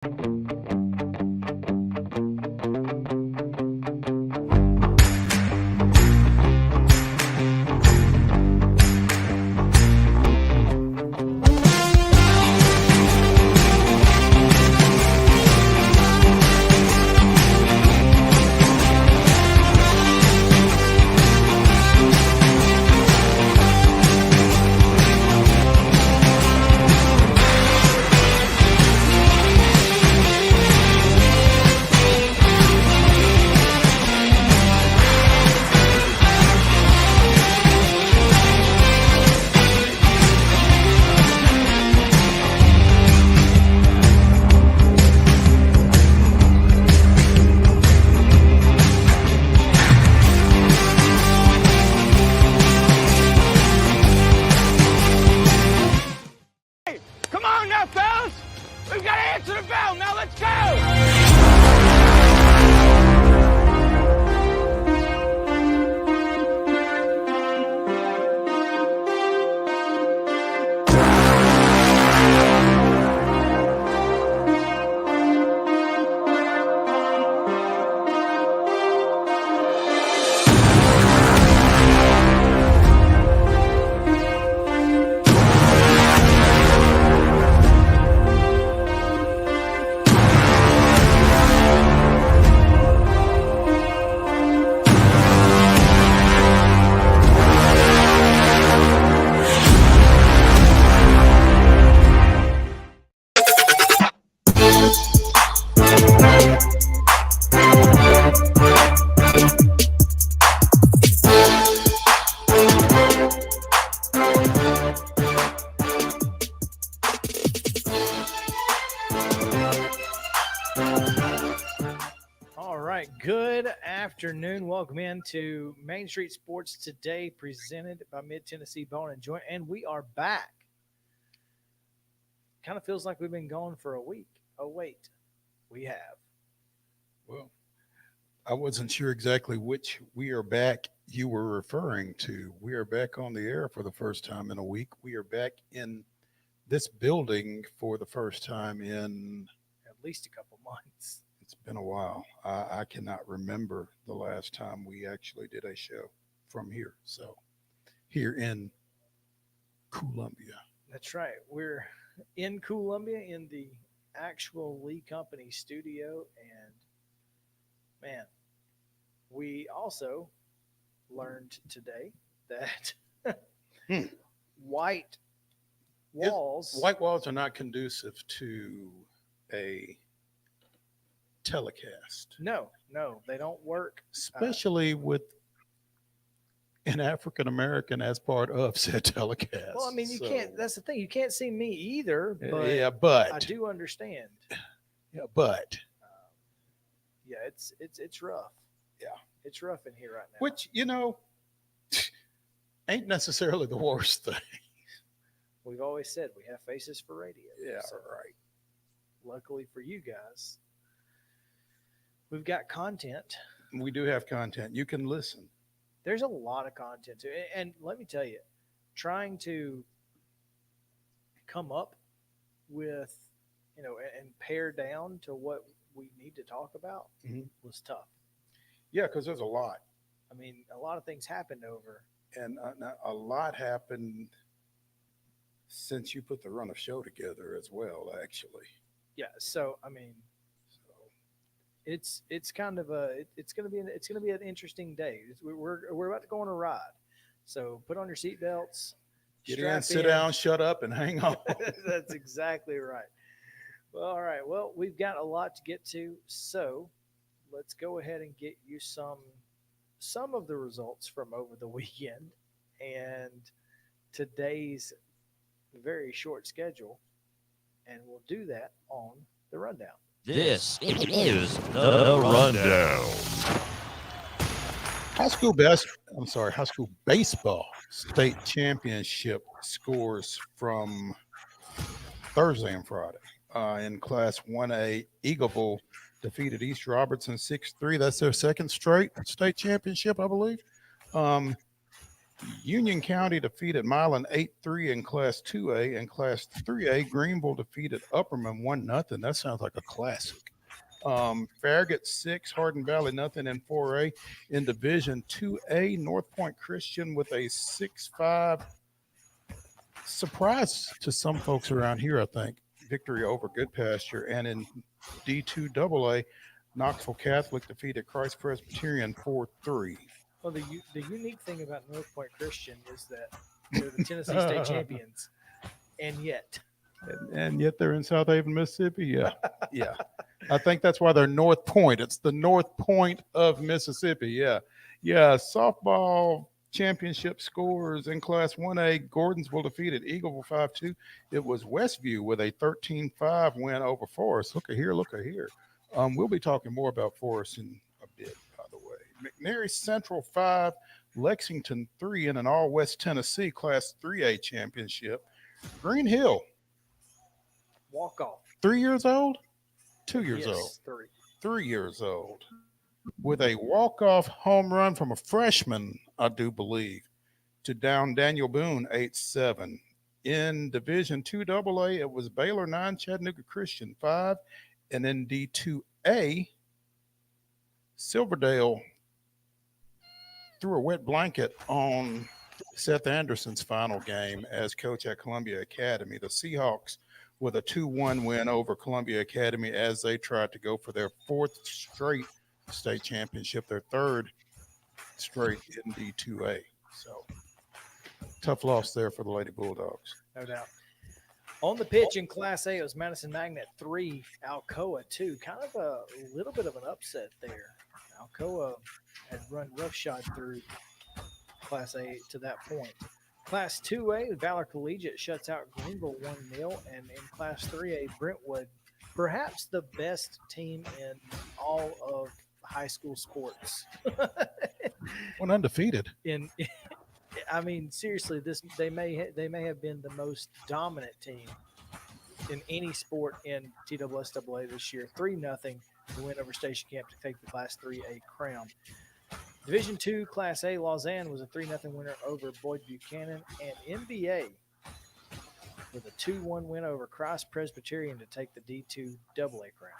Good afternoon. Welcome into Main Street Sports Today, presented by Mid-Tennessee Bone and Joint, and we are back. Kind of feels like we've been gone for a week. Oh, wait, we have. Well, I wasn't sure exactly which "we are back" you were referring to. We are back on the air for the first time in a week. We are back in this building for the first time in at least a couple months. It's been a while. I cannot remember the last time we actually did a show from here. So here in Columbia. That's right. We're in Columbia in the actual Lee Company studio. And man, we also learned today that white walls are not conducive to a telecast. No, they don't work. Especially with an African American as part of said telecast. Well, I mean, you can't. That's the thing. You can't see me either. But but I do understand. Yeah, but yeah, it's rough. Yeah, it's rough in here right now. Which ain't necessarily the worst thing. We've always said we have faces for radio. Yeah, so right. Luckily for you guys, we've got content. We do have content. You can listen. There's a lot of content too. And let me tell you, trying to come up with, and pare down to what we need to talk about was tough. Yeah, because there's a lot. I mean, a lot of things happened over. And a lot happened since you put the run of show together as well, actually. Yeah. So, I mean, it's kind of it's gonna be an interesting day. We're about to go on a ride, so put on your seatbelts, get in, sit down, shut up, and hang on. That's exactly right. Well, all right. Well, we've got a lot to get to, so let's go ahead and get you some of the results from over the weekend and today's very short schedule, and we'll do that on the rundown. This is the Rundown. High school baseball state championship scores from Thursday and Friday. In Class 1A, Eagleville defeated East Robertson 6-3. That's their second straight state championship, I believe. Union County defeated Milan 8-3 in Class 2A. In Class 3A, Greenville defeated Upperman 1-0. That sounds like a classic. Farragut 6, Hardin Valley nothing in 4A. In Division 2A, North Point Christian with a 6-5 surprise to some folks around here, I think, victory over Good Pasture. And in D2 AA, Knoxville Catholic defeated Christ Presbyterian 4-3. Well, the unique thing about North Point Christian is that they're the Tennessee State champions, and yet they're in South Haven, Mississippi. Yeah, yeah. I think that's why they're North Point. It's the North Point of Mississippi. Yeah, yeah. Softball championship scores in Class 1A. Gordonsville defeated Eagleville 5-2. It was Westview with a 13-5 win over Forest. Look at here, look at here. We'll be talking more about Forest in a bit, by the way. McNary Central 5, Lexington 3 in an All-West Tennessee Class 3A championship. Green Hill. Walk off. 3 years old? 2 years Yes, old. 3 years old. With a walk-off home run from a freshman, I do believe, to down Daniel Boone 8-7. In Division 2 AA, it was Baylor 9, Chattanooga Christian 5. And in D2A, Silverdale threw a wet blanket on Seth Anderson's final game as coach at Columbia Academy. The Seahawks with a 2-1 win over Columbia Academy as they tried to go for their fourth straight state championship, their third straight in D2A. So tough loss there for the Lady Bulldogs. No doubt. On the pitch in Class A, it was Madison Magnet 3, Alcoa 2. Kind of a little bit of an upset there. Alcoa had run roughshod through Class A to that point. Class 2A, Valor Collegiate shuts out Greenville 1-0. And in Class 3A, Brentwood, perhaps the best team in all of high school sports. Went undefeated. I mean, seriously, they may have been the most dominant team in any sport in TWSAA this year. 3-0 to win over Station Camp to take the Class 3A crown. Division 2 Class A, Lausanne was a 3-0 winner over Boyd Buchanan, and NBA with a 2-1 win over Christ Presbyterian to take the D2 AA crown.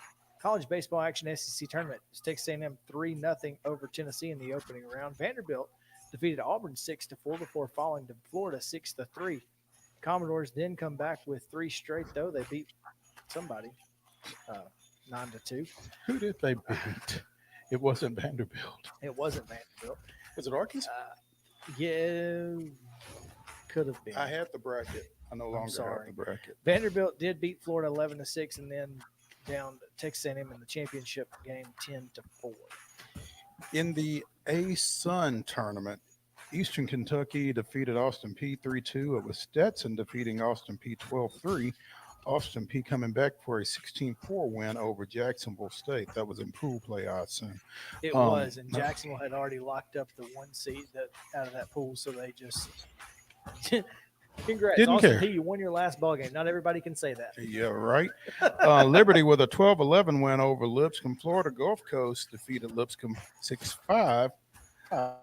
College baseball action SEC tournament, Texas A&M 3-0 over Tennessee in the opening round. Vanderbilt defeated Auburn 6-4 before falling to Florida 6-3. Commodores then come back with 3 straight, though. They beat somebody 9-2. Who did they beat? It wasn't Vanderbilt. It wasn't Vanderbilt. Was it Arkansas? Yeah, could have been. I had the bracket. I no longer have the bracket. Vanderbilt did beat Florida 11-6 and then down Texas A&M in the championship game 10-4. In the A-Sun tournament, Eastern Kentucky defeated Austin P 3-2. It was Stetson defeating Austin P 12-3. Austin P coming back for a 16-4 win over Jacksonville State. That was in pool play, I assume. It was, and Jacksonville had already locked up the 1 seed out of that pool, so they just congrats. Didn't Austin care. P, you won your last ball game. Not everybody can say that. Yeah, right. Liberty with a 12-11 win over Lipscomb. Florida Gulf Coast defeated Lipscomb 6-5.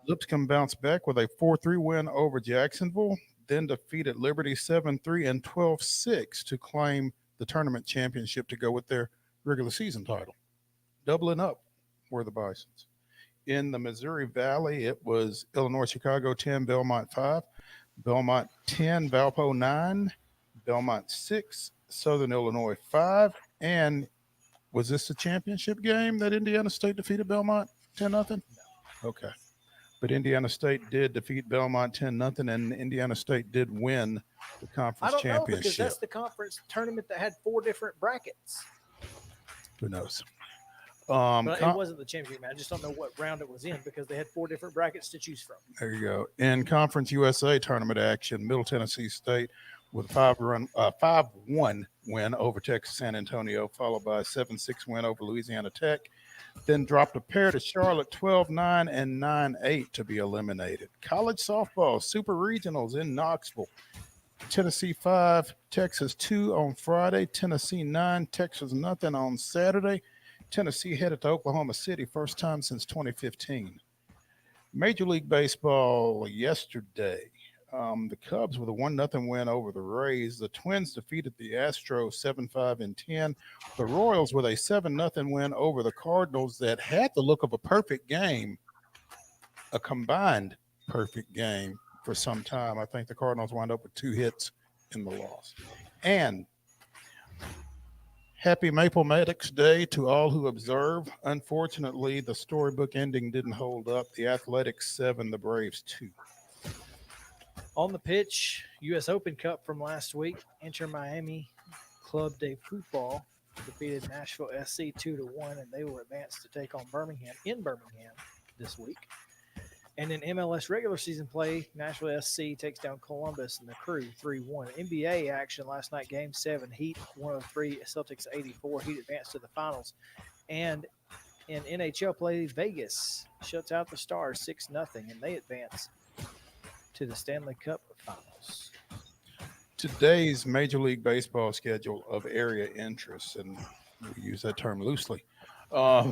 Lipscomb bounced back with a 4-3 win over Jacksonville, then defeated Liberty 7-3 and 12-6 to claim the tournament championship to go with their regular season title. Doubling up were the Bisons. In the Missouri Valley, it was Illinois Chicago 10, Belmont 5, Belmont 10, Valpo 9, Belmont 6, Southern Illinois 5. And was this the championship game that Indiana State defeated Belmont 10-0? No. Okay. But Indiana State did defeat Belmont 10-0, and Indiana State did win the conference I don't know, championship. because that's the conference tournament that had 4 different brackets. Who knows? But it wasn't the championship. I just don't know what round it was in because they had 4 different brackets to choose from. There you go. In Conference USA tournament action, Middle Tennessee State with a 5-1 win over Texas San Antonio, followed by a 7-6 win over Louisiana Tech. Then dropped a pair to Charlotte 12-9 and 9-8 to be eliminated. College softball, super regionals in Knoxville. Tennessee 5, Texas 2 on Friday. Tennessee 9, Texas nothing on Saturday. Tennessee headed to Oklahoma City, first time since 2015. Major League Baseball yesterday. The Cubs with a 1-0 win over the Rays. The Twins defeated the Astros 7-5 and 10. The Royals with a 7-0 win over the Cardinals that had the look of a perfect game, a combined perfect game for some time. I think the Cardinals wound up with 2 hits in the loss. And happy Maple Medics Day to all who observe. Unfortunately, the storybook ending didn't hold up. The Athletics 7, the Braves 2. On the pitch, U.S. Open Cup from last week. Inter Miami Club de Football defeated Nashville SC 2-1, and they will advance to take on Birmingham this week. And in MLS regular season play, Nashville SC takes down Columbus and the Crew 3-1. NBA action last night, Game 7, Heat 103, Celtics 84. Heat advanced to the finals. And in NHL play, Vegas shuts out the Stars 6-0, and they advance to the Stanley Cup finals. Today's Major League Baseball schedule of area interest, and we use that term loosely.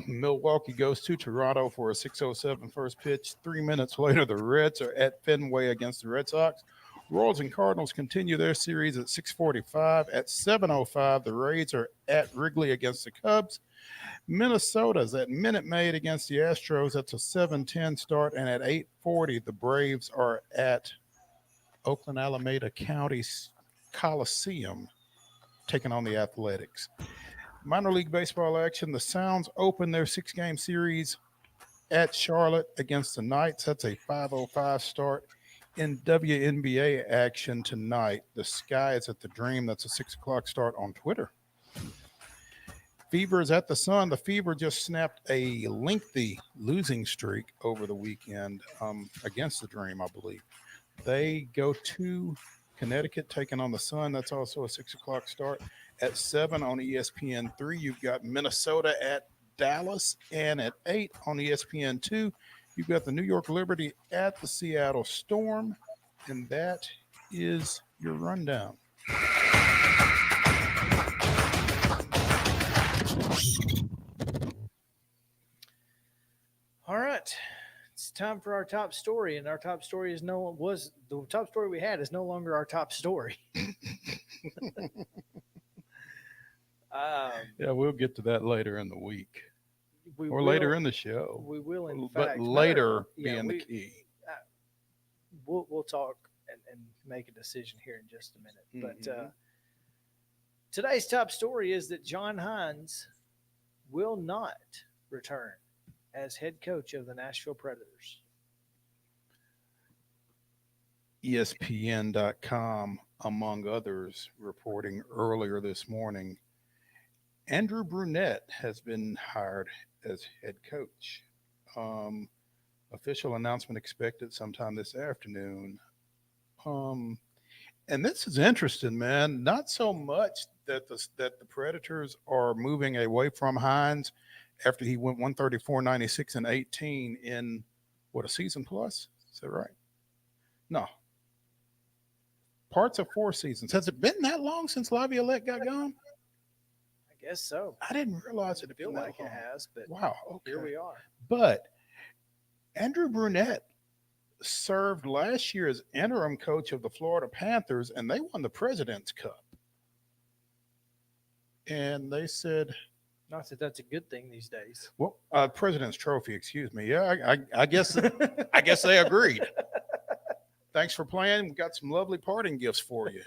Milwaukee goes to Toronto for a 6:07 first pitch. 3 minutes later, the Reds are at Fenway against the Red Sox. Royals and Cardinals continue their series at 6:45. At 7:05, the Rays are at Wrigley against the Cubs. Minnesota's at Minute Maid against the Astros. That's a 7:10 start. And at 8:40, the Braves are at Oakland Alameda County Coliseum taking on the Athletics. Minor League Baseball action. The Sounds open their 6-game series at Charlotte against the Knights. That's a 5:05 start. In WNBA action tonight, the Sky is at the Dream. That's a 6 o'clock start on Twitter. Fever is at the Sun. The Fever just snapped a lengthy losing streak over the weekend against the Dream, I believe. They go to Connecticut taking on the Sun. That's also a 6 o'clock start. At 7 on ESPN3, you've got Minnesota at Dallas. And at 8 on ESPN2, you've got the New York Liberty at the Seattle Storm. And that is your rundown. All right. It's time for our top story, and our top story was the top story we had is no longer our top story. Yeah, we'll get to that later in the week or later in the show. We will, in but fact. later being the key. We'll talk and make a decision here in just a minute. But today's top story is that John Hines will not return as head coach of the Nashville Predators. ESPN.com, among others, reporting earlier this morning, Andrew Brunette has been hired as head coach. Official announcement expected sometime this afternoon. And this is interesting, man. Not so much that the Predators are moving away from Hines after he went 134, 96, and 18 in a season plus? Is that right? No. Parts of 4 seasons. Has it been that long since Laviolette got gone? I guess so. I didn't realize it. I feel like it has, but wow. Okay. Here we are. But Andrew Brunette served last year as interim coach of the Florida Panthers, and they won the President's Cup. And they said, not that that's a good thing these days. Well, President's Trophy, excuse me. Yeah, I guess I guess they agreed. Thanks for playing. We've got some lovely parting gifts for you.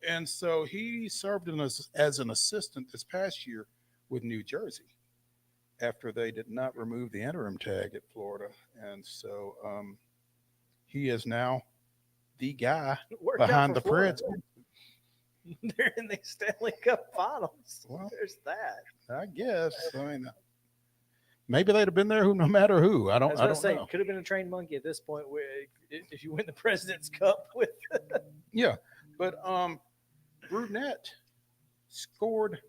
And so he served as an assistant this past year with New Jersey after they did not remove the interim tag at Florida. And so he is now the guy behind the Preds. They're in the Stanley Cup Finals. Well, there's that. I guess. I mean, maybe they'd have been there no matter who. I don't know. Could have been a trained monkey at this point if you win the President's Cup with. Yeah, but Brunette scored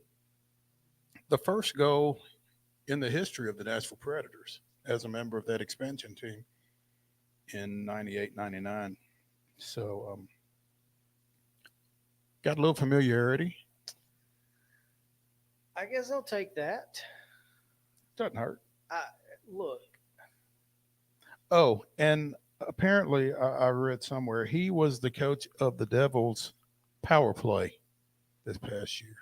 the first goal in the history of the Nashville Predators as a member of that expansion team in 98, 99. So got a little familiarity. I guess I'll take that. Doesn't hurt. Look, Oh, and apparently I read somewhere he was the coach of the Devils power play this past year.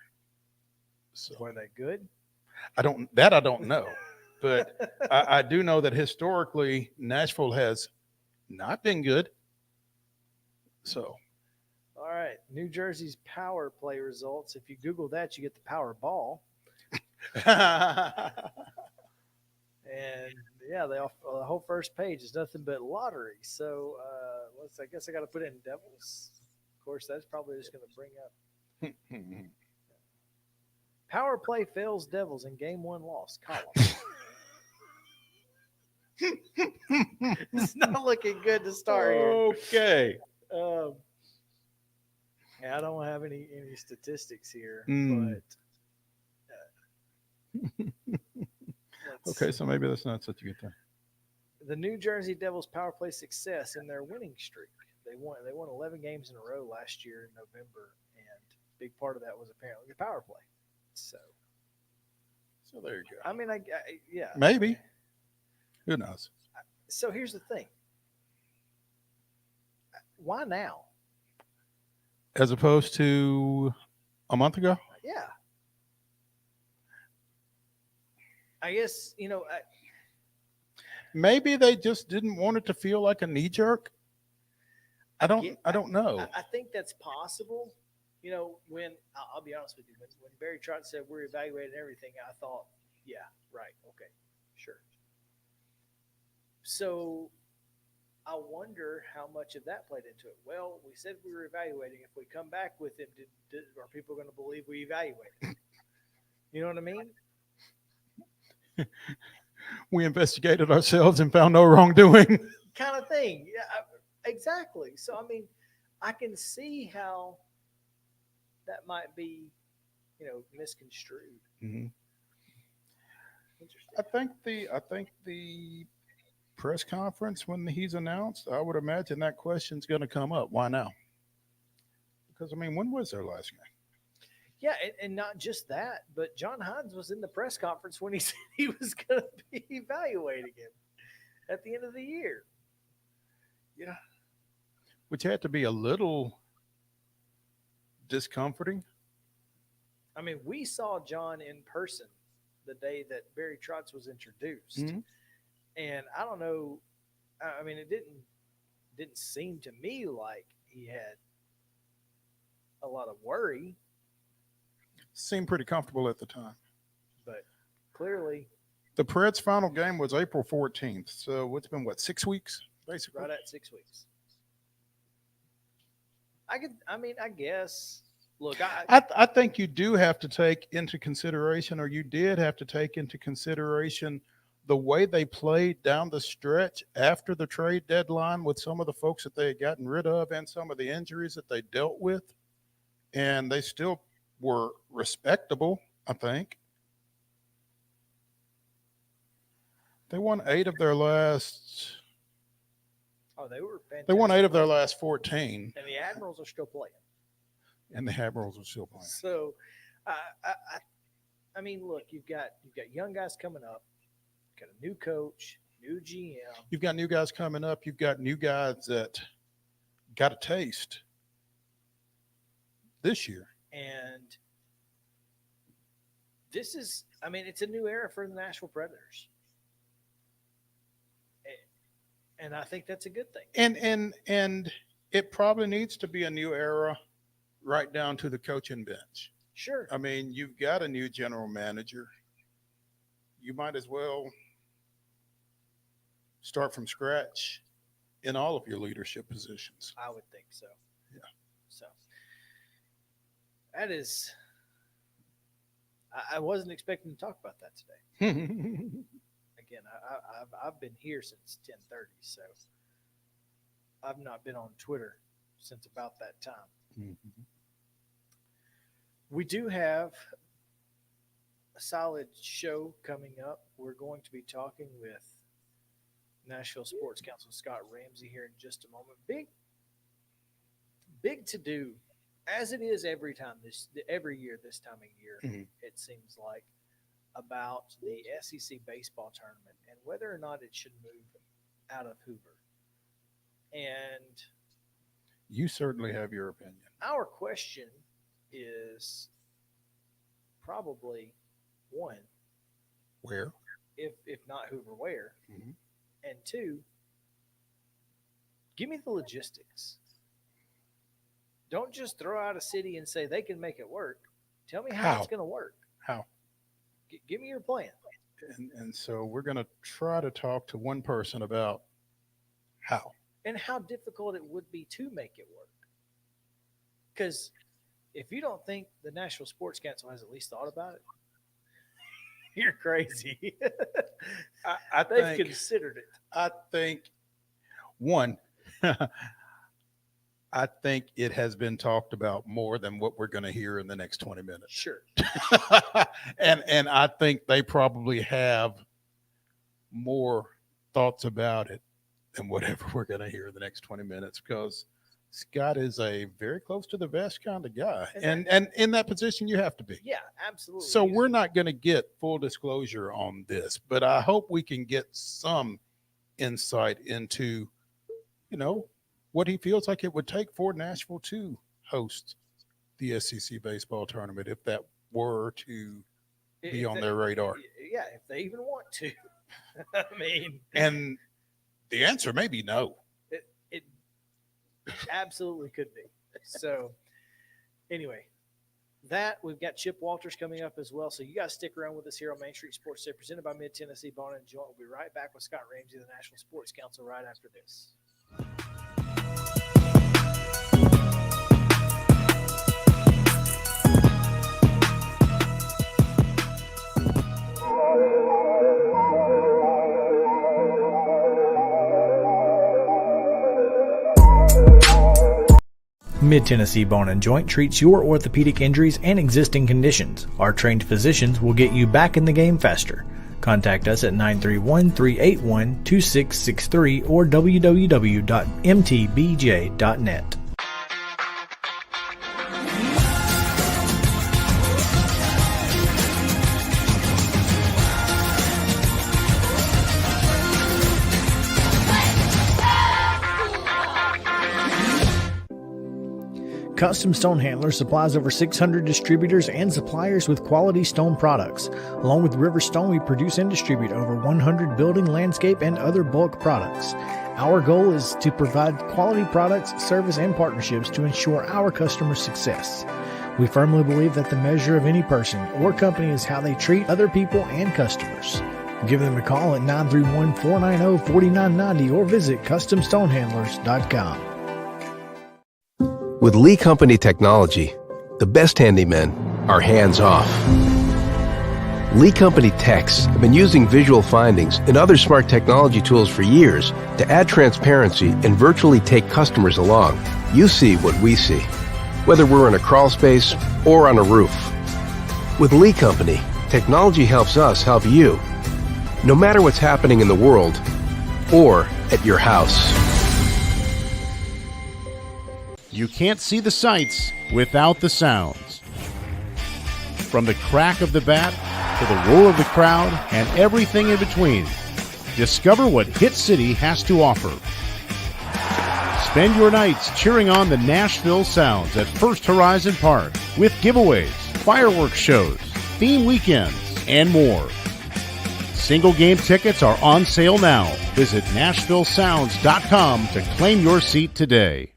So Were they good? I don't know, but I do know that historically Nashville has not been good. So All right, New Jersey's power play results. If you Google that, you get the Powerball, and yeah, the whole first page is nothing but lottery. So I guess I got to put in Devils. Of course, that's probably just going to bring up power play fails Devils in game one loss column. It's not looking good to start here. okay. Um, yeah, I don't have any statistics here, Mm. but Okay, so maybe that's not such a good thing. the New Jersey Devils power play success in their winning streak. They won 11 games in a row last year in November, and a big part of that was apparently the power play. So there you go. I mean, yeah, Maybe. Who knows? So here's the thing: why now? As opposed to a month ago? Yeah, I guess Maybe they just didn't want it to feel like a knee jerk. I don't know. I think that's possible. When I'll be honest with you, when Barry Trotz said we're evaluating everything, I thought, yeah, right, okay, sure. So I wonder how much of that played into it. Well, we said we were evaluating. If we come back with him, are people going to believe we evaluated? You know what I mean? We investigated ourselves and found no wrongdoing. Kind of thing. Yeah, exactly. So I mean, I can see how that might be, misconstrued. Mm-hmm. Interesting. I think the press conference when he's announced, I would imagine that question's going to come up. Why now? Because I mean, when was their last game? Yeah, and not just that, but John Hines was in the press conference when he said he was going to be evaluating him at the end of the year. Yeah, which had to be a little discomforting. I mean, we saw John in person the day that Barry Trotz was introduced, and I don't know. I mean, it didn't seem to me like he had a lot of worry. Seemed pretty comfortable at the time. But clearly, the Preds' final game was April 14th. So it's been 6 weeks, basically. Right at 6 weeks. I guess. Look, I think you do have to take into consideration, or you did have to take into consideration, the way they played down the stretch after the trade deadline with some of the folks that they had gotten rid of and some of the injuries that they dealt with. And they still were respectable, I think. They won 8 of their last. Oh, they were fantastic. They won 8 of their last 14. And the Admirals are still playing. And the Admirals are still playing. So, I mean, look, you've got young guys coming up, got a new coach, new GM. You've got new guys coming up. You've got new guys that got a taste this year. And this is, I mean, it's a new era for the Nashville Predators. And I think that's a good thing. And it probably needs to be a new era right down to the coaching bench. Sure. I mean, you've got a new general manager. You might as well start from scratch in all of your leadership positions. I would think so. Yeah. So that is, I wasn't expecting to talk about that today. Again, I've been here since 10:30, so I've not been on Twitter since about that time. Mm-hmm. We do have a solid show coming up. We're going to be talking with Nashville Sports Council Scott Ramsey here in just a moment. Big to do, as it is every year this time of year. Mm-hmm. It seems like, about the SEC baseball tournament and whether or not it should move out of Hoover. And You certainly have your opinion. our question is probably one, Where? if not Hoover, where? Mhm. And two, give me the logistics. Don't just throw out a city and say they can make it work. Tell me how How? it's going to work. How? Give me your plan. And so we're going to try to talk to one person about how. And how difficult it would be to make it work. Because if you don't think the Nashville Sports Council has at least thought about it, you're crazy. I They've considered it. I think one, I think it has been talked about more than what we're going to hear in the next 20 minutes. Sure. and I think they probably have more thoughts about it than whatever we're going to hear in the next 20 minutes, because Scott is a very close to the vest kind of guy. And in that position, you have to be. Yeah, absolutely. So we're not going to get full disclosure on this, but I hope we can get some insight into, what he feels like it would take for Nashville to host the SEC baseball tournament, if that were to be on their radar. Yeah, if they even want to. I mean, And the answer may be no. it absolutely could be. So anyway, we've got Chip Walters coming up as well. So you guys stick around with us here on Main Street Sports Day, presented by Mid-Tennessee Bone and Joint. We'll be right back with Scott Ramsey, the National Sports Council, right after this. Mid-Tennessee Bone and Joint treats your orthopedic injuries and existing conditions. Our trained physicians will get you back in the game faster. Contact us at 931-381-2663 or www.mtbj.net. Custom Stone Handler supplies over 600 distributors and suppliers with quality stone products. Along with River Stone, we produce and distribute over 100 building, landscape, and other bulk products. Our goal is to provide quality products, service, and partnerships to ensure our customers' success. We firmly believe that the measure of any person or company is how they treat other people and customers. Give them a call at 931-490-4990 or visit CustomStonehandlers.com. With Lee Company technology, the best handymen are hands-off. Lee Company techs have been using visual findings and other smart technology tools for years to add transparency and virtually take customers along. You see what we see, whether we're in a crawl space or on a roof. With Lee Company, technology helps us help you, no matter what's happening in the world or at your house. You can't see the sights without the sounds. From the crack of the bat to the roar of the crowd and everything in between, discover what Hit City has to offer. Spend your nights cheering on the Nashville Sounds at First Horizon Park with giveaways, fireworks shows, theme weekends, and more. Single game tickets are on sale now. Visit NashvilleSounds.com to claim your seat today.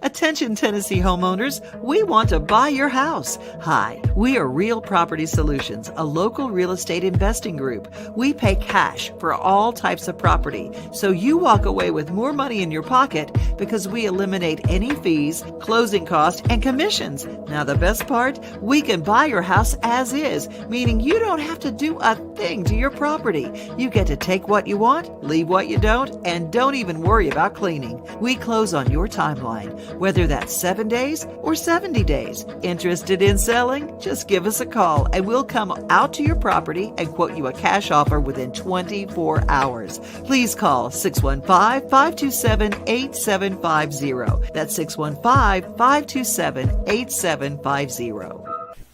Attention Tennessee homeowners, we want to buy your house. Hi, we are Real Property Solutions, a local real estate investing group. We pay cash for all types of property, so you walk away with more money in your pocket because we eliminate any fees, closing costs, and commissions. Now the best part, we can buy your house as is, meaning you don't have to do a thing to your property. You get to take what you want, leave what you don't, and don't even worry about cleaning. We close on your timeline, whether that's 7 days or 70 days. Interested in selling? Just give us a call and we'll come out to your property and quote you a cash offer within 24 hours. Please call 615-527-8750. That's 615-527-8750.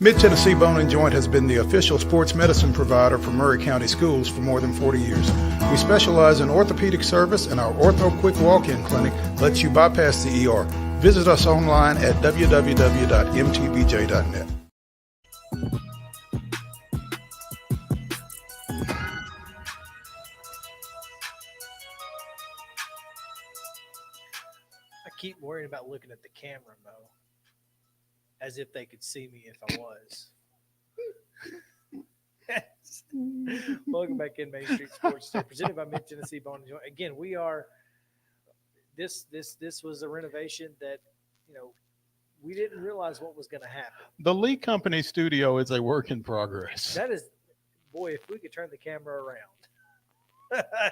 Mid-Tennessee Bone and Joint has been the official sports medicine provider for Murray County Schools for more than 40 years. We specialize in orthopedic service, and our Ortho Quick Walk-In Clinic lets you bypass the ER. Visit us online at www.mtbj.net. I keep worrying about looking at the camera, Mo, as if they could see me if I was. Welcome back in Main Street Sports Today, presented by Mid Tennessee Bone and Joint. Again, we are this was a renovation that we didn't realize what was going to happen. The Lee Company studio is a work in progress. That is, boy, if we could turn the camera around.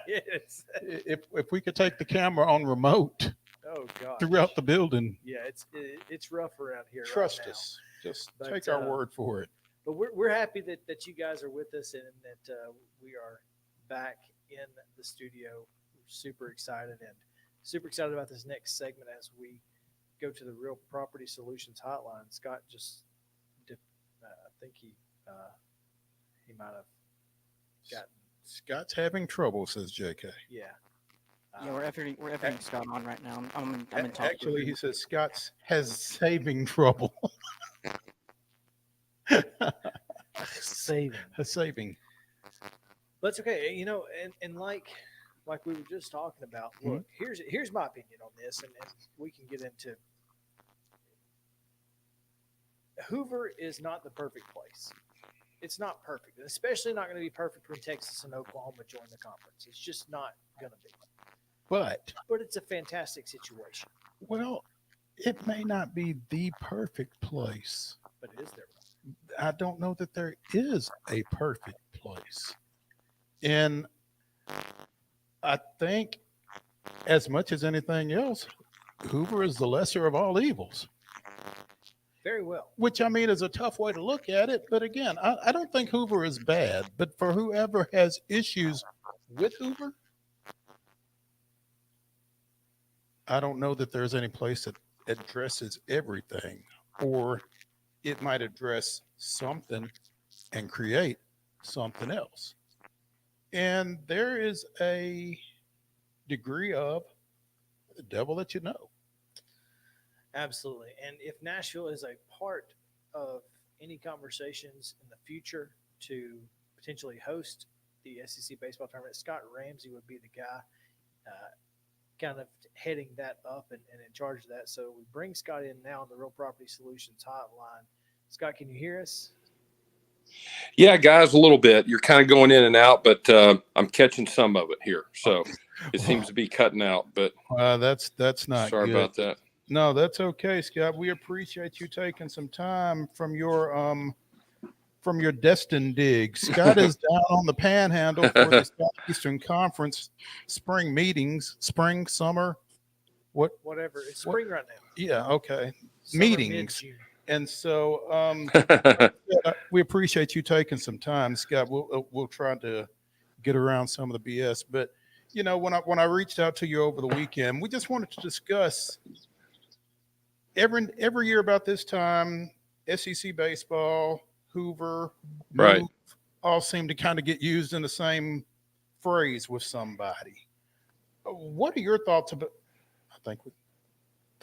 Yes. If we could take the camera on remote Oh God. throughout the building, Yeah, it's rough around here. trust right now. us. Just But, take our word for it. But we're happy that you guys are with us and that we are back in the studio. We're super excited about this next segment as we go to the Real Property Solutions Hotline. Scott just, I think he might have gotten. Scott's having trouble, says JK. Yeah. Yeah, we're effing Scott on right now. I'm in talk. Actually, he says Scott's has saving trouble. Saving. But it's okay, and like we were just talking about. Look, here's my opinion on this, and we can get into. Hoover is not the perfect place. It's not perfect, and especially not going to be perfect when Texas and Oklahoma join the conference. It's just not going to be. But it's a fantastic situation. Well, it may not be the perfect place. But it is there. I don't know that there is a perfect place. And I think as much as anything else, Hoover is the lesser of all evils. Very well. Which, I mean, is a tough way to look at it. But again, I don't think Hoover is bad. But for whoever has issues with Hoover, I don't know that there's any place that addresses everything, or it might address something and create something else. And there is a degree of the devil that you know. Absolutely. And if Nashville is a part of any conversations in the future to potentially host the SEC baseball tournament, Scott RAMSEY would be the guy kind of heading that up and in charge of that. So we bring Scott in now on the Real Property Solutions Hotline. Scott, can you hear us? Yeah, guys, a little bit. You're kind of going in and out, but I'm catching some of it here. So it seems to be cutting out, but that's not sorry good. about that. No, that's okay, Scott. We appreciate you taking some time from your destined dig. Scott is down on the Panhandle for the Southeastern Conference spring meetings, spring, summer, Whatever. It's spring right now. Yeah, okay. Summer, Meetings. mid-June. And so we appreciate you taking some time, Scott. We'll try to get around some of the BS. But, when I reached out to you over the weekend, we just wanted to discuss every year about this time, SEC baseball, Hoover, right, Move, all seem to kind of get used in the same phrase with somebody. What are your thoughts about? I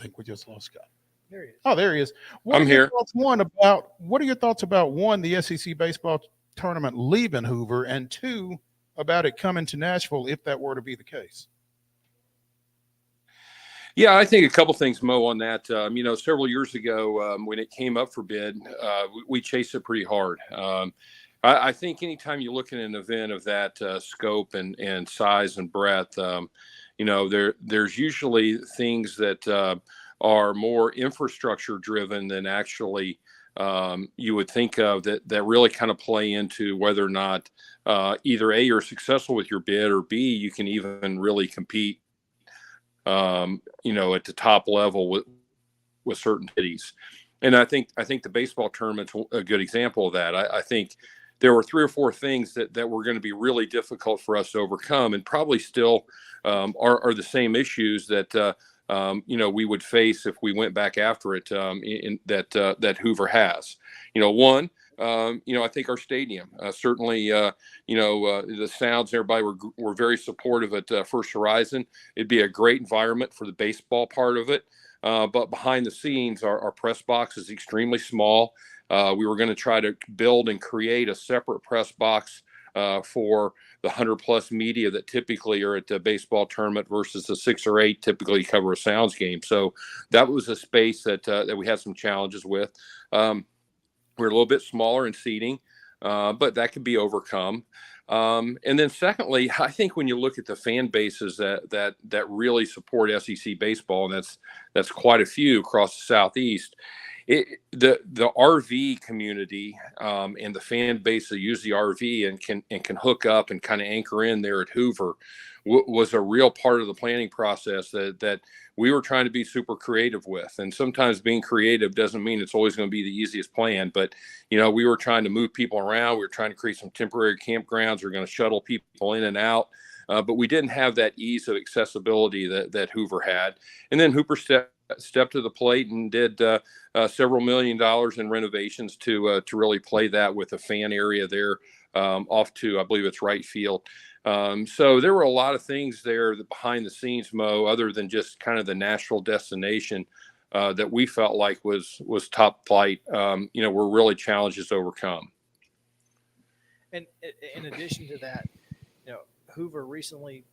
think we just lost Scott. There he is. Oh, there he is. I'm here. What are your thoughts about one, the SEC baseball tournament leaving Hoover, and two, about it coming to Nashville if that were to be the case? Yeah, I think a couple things, Mo, on that. Several years ago when it came up for bid, we chased it pretty hard. I think anytime you look at an event of that scope and size and breadth, there's usually things that are more infrastructure driven than actually you would think of that really kind of play into whether or not either A, you're successful with your bid, or B, you can even really compete at the top level with certain cities. And I think the baseball tournament's a good example of that. I think there were 3 or 4 things that were going to be really difficult for us to overcome, and probably still are the same issues that we would face if we went back after it, that Hoover has. One, I think our stadium, certainly, the Sounds, everybody were very supportive at First Horizon. It'd be a great environment for the baseball part of it. But behind the scenes, our press box is extremely small. We were going to try to build and create a separate press box for the 100+ media that typically are at the baseball tournament versus the 6 or 8 typically cover a Sounds game. So that was a space that we had some challenges with. We're a little bit smaller in seating, but that could be overcome. And then secondly, I think when you look at the fan bases that really support SEC baseball, and that's quite a few across the Southeast, the RV community and the fan base that use the RV and can hook up and kind of anchor in there at Hoover was a real part of the planning process that we were trying to be super creative with. And sometimes being creative doesn't mean it's always going to be the easiest plan, but we were trying to move people around. We were trying to create some temporary campgrounds. We're going to shuttle people in and out. But we didn't have that ease of accessibility that Hoover had. And then Hoover stepped to the plate and did several $1 million in renovations to really play that with a fan area there off to, I believe it's right field. So there were a lot of things there that behind the scenes, Mo, other than just kind of the Nashville destination that we felt like was top flight, were really challenges to overcome. And in addition to that, Hoover recently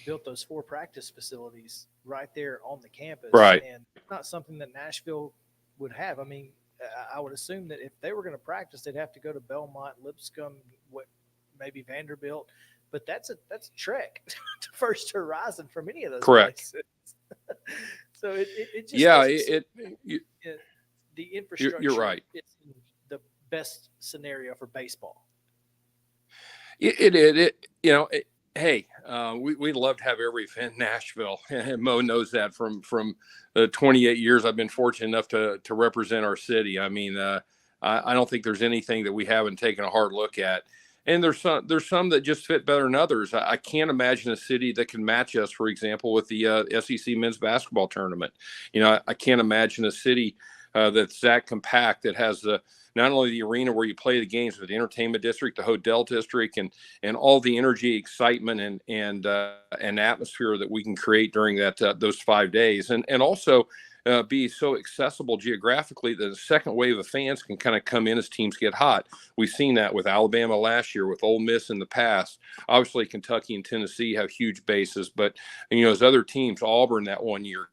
built those 4 practice facilities right there on the campus. Right. And it's not something that Nashville would have. I mean, I would assume that if they were going to practice, they'd have to go to Belmont, Lipscomb, maybe Vanderbilt. But that's a trek to First Horizon from any of those Correct. places. So it just the infrastructure. You're right. It's the best scenario for baseball. Hey, we'd love to have every event in Nashville. And Mo knows that from the 28 years I've been fortunate enough to represent our city. I mean, I don't think there's anything that we haven't taken a hard look at. And there's some that just fit better than others. I can't imagine a city that can match us, for example, with the SEC men's basketball tournament. I can't imagine a city that's that compact, that has not only the arena where you play the games, but the entertainment district, the hotel district, and all the energy, excitement, and atmosphere that we can create during those 5 days, and also be so accessible geographically that the second wave of fans can kind of come in as teams get hot. We've seen that with Alabama last year, with Ole Miss in the past. Obviously, Kentucky and Tennessee have huge bases, but as other teams, Auburn that one year,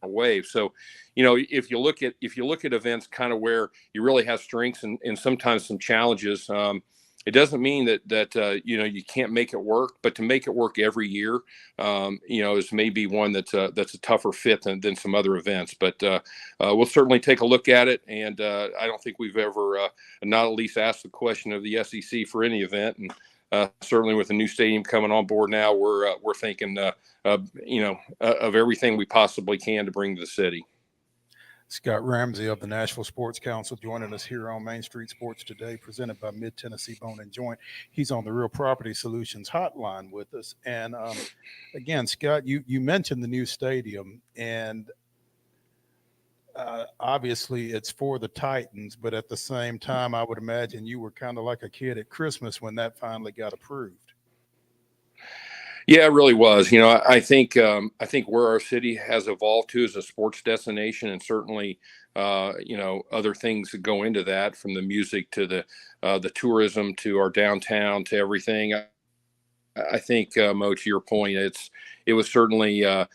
wave. So, if you look at events kind of where you really have strengths and sometimes some challenges, it doesn't mean that you can't make it work, but to make it work every year, is maybe one that's a tougher fit than some other events. But we'll certainly take a look at it, and I don't think we've ever not at least asked the question of the SEC for any event. And certainly with the new stadium coming on board now, we're thinking of everything we possibly can to bring to the city. Scott Ramsey of the Nashville Sports Council joining us here on Main Street Sports Today, presented by Mid-Tennessee Bone and Joint. He's on the Real Property Solutions hotline with us. And again, Scott, you mentioned the new stadium, and obviously it's for the Titans, but at the same time, I would imagine you were kind of like a kid at Christmas when that finally got approved. Yeah, it really was. I think where our city has evolved to as a sports destination, and certainly, other things that go into that, from the music to the tourism to our downtown to everything. I think, Mo, to your point, it was certainly a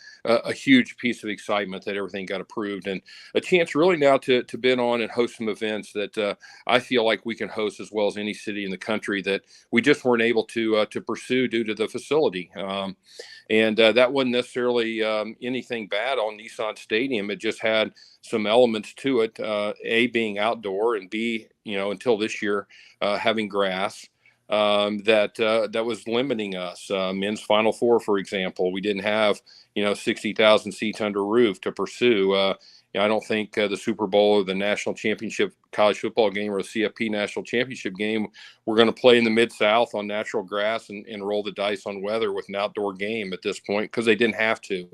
huge piece of excitement that everything got approved, and a chance really now to bid on and host some events that I feel like we can host as well as any city in the country that we just weren't able to pursue due to the facility. And that wasn't necessarily anything bad on Nissan Stadium. It just had some elements to it, A, being outdoor, and B, until this year, having grass. That was limiting us. Men's Final Four, for example, we didn't have 60,000 seats under roof to pursue. I don't think the Super Bowl or the national championship college football game or the CFP national championship game, we're going to play in the Mid-South on natural grass and roll the dice on weather with an outdoor game at this point, because they didn't have to.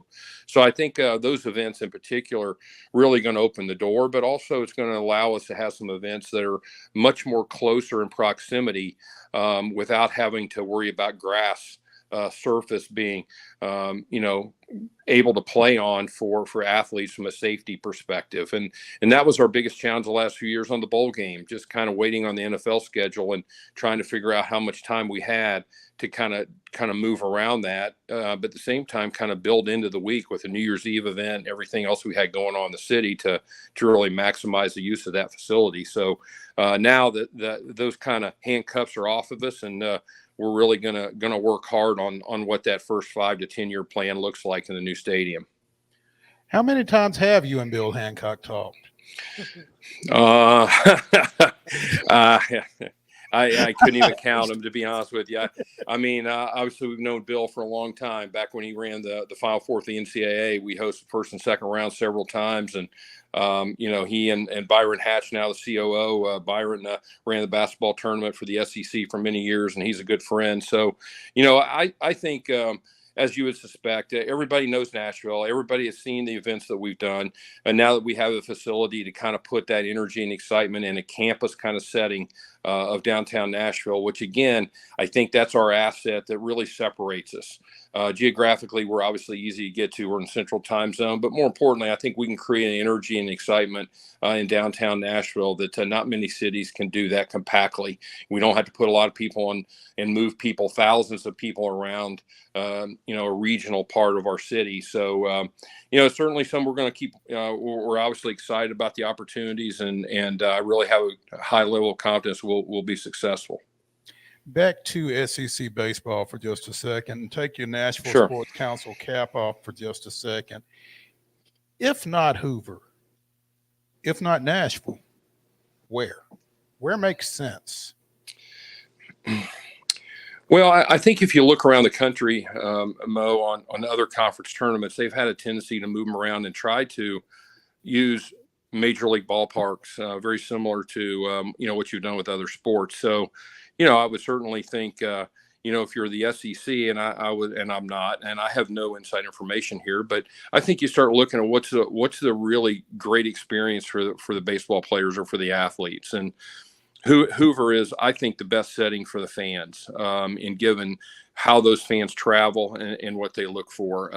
So I think those events in particular really going to open the door, but also it's going to allow us to have some events that are much more closer in proximity without having to worry about grass surface being, able to play on for athletes from a safety perspective. And that was our biggest challenge the last few years on the bowl game, just kind of waiting on the NFL schedule and trying to figure out how much time we had to kind of move around that. But at the same time, kind of build into the week with a New Year's Eve event, everything else we had going on in the city to really maximize the use of that facility. So now that those kind of handcuffs are off of us, and we're really gonna work hard on what that first 5 to 10 year plan looks like in the new stadium. How many times have you and Bill Hancock talked? I couldn't even count them, to be honest with you. I mean, obviously we've known Bill for a long time. Back when he ran the Final Four of the NCAA, we hosted first and second round several times, and he and Byron Hatch, now the COO, Byron ran the basketball tournament for the SEC for many years, and he's a good friend. So, I think, as you would suspect, everybody knows Nashville. Everybody has seen the events that we've done. And now that we have a facility to kind of put that energy and excitement in a campus kind of setting of downtown Nashville, which again, I think that's our asset that really separates us. Geographically, we're obviously easy to get to. We're in the central time zone, but more importantly, I think we can create energy and excitement in downtown Nashville that not many cities can do that compactly. We don't have to put a lot of people on and move people, thousands of people around, a regional part of our city. So, certainly some we're going to keep. We're obviously excited about the opportunities, and I really have a high level of confidence we'll be successful. Back to SEC baseball for just a second. Take your Nashville Sure. Sports Council cap off for just a second. If not Hoover, if not Nashville, where? Where makes sense? Well, I think if you look around the country, Mo, on other conference tournaments, they've had a tendency to move them around and try to use major league ballparks, very similar to, what you've done with other sports. So, I would certainly think, if you're the SEC, and I would, and I'm not, and I have no inside information here, but I think you start looking at what's the really great experience for the baseball players or for the athletes. And Hoover is, I think, the best setting for the fans, in given how those fans travel and what they look for.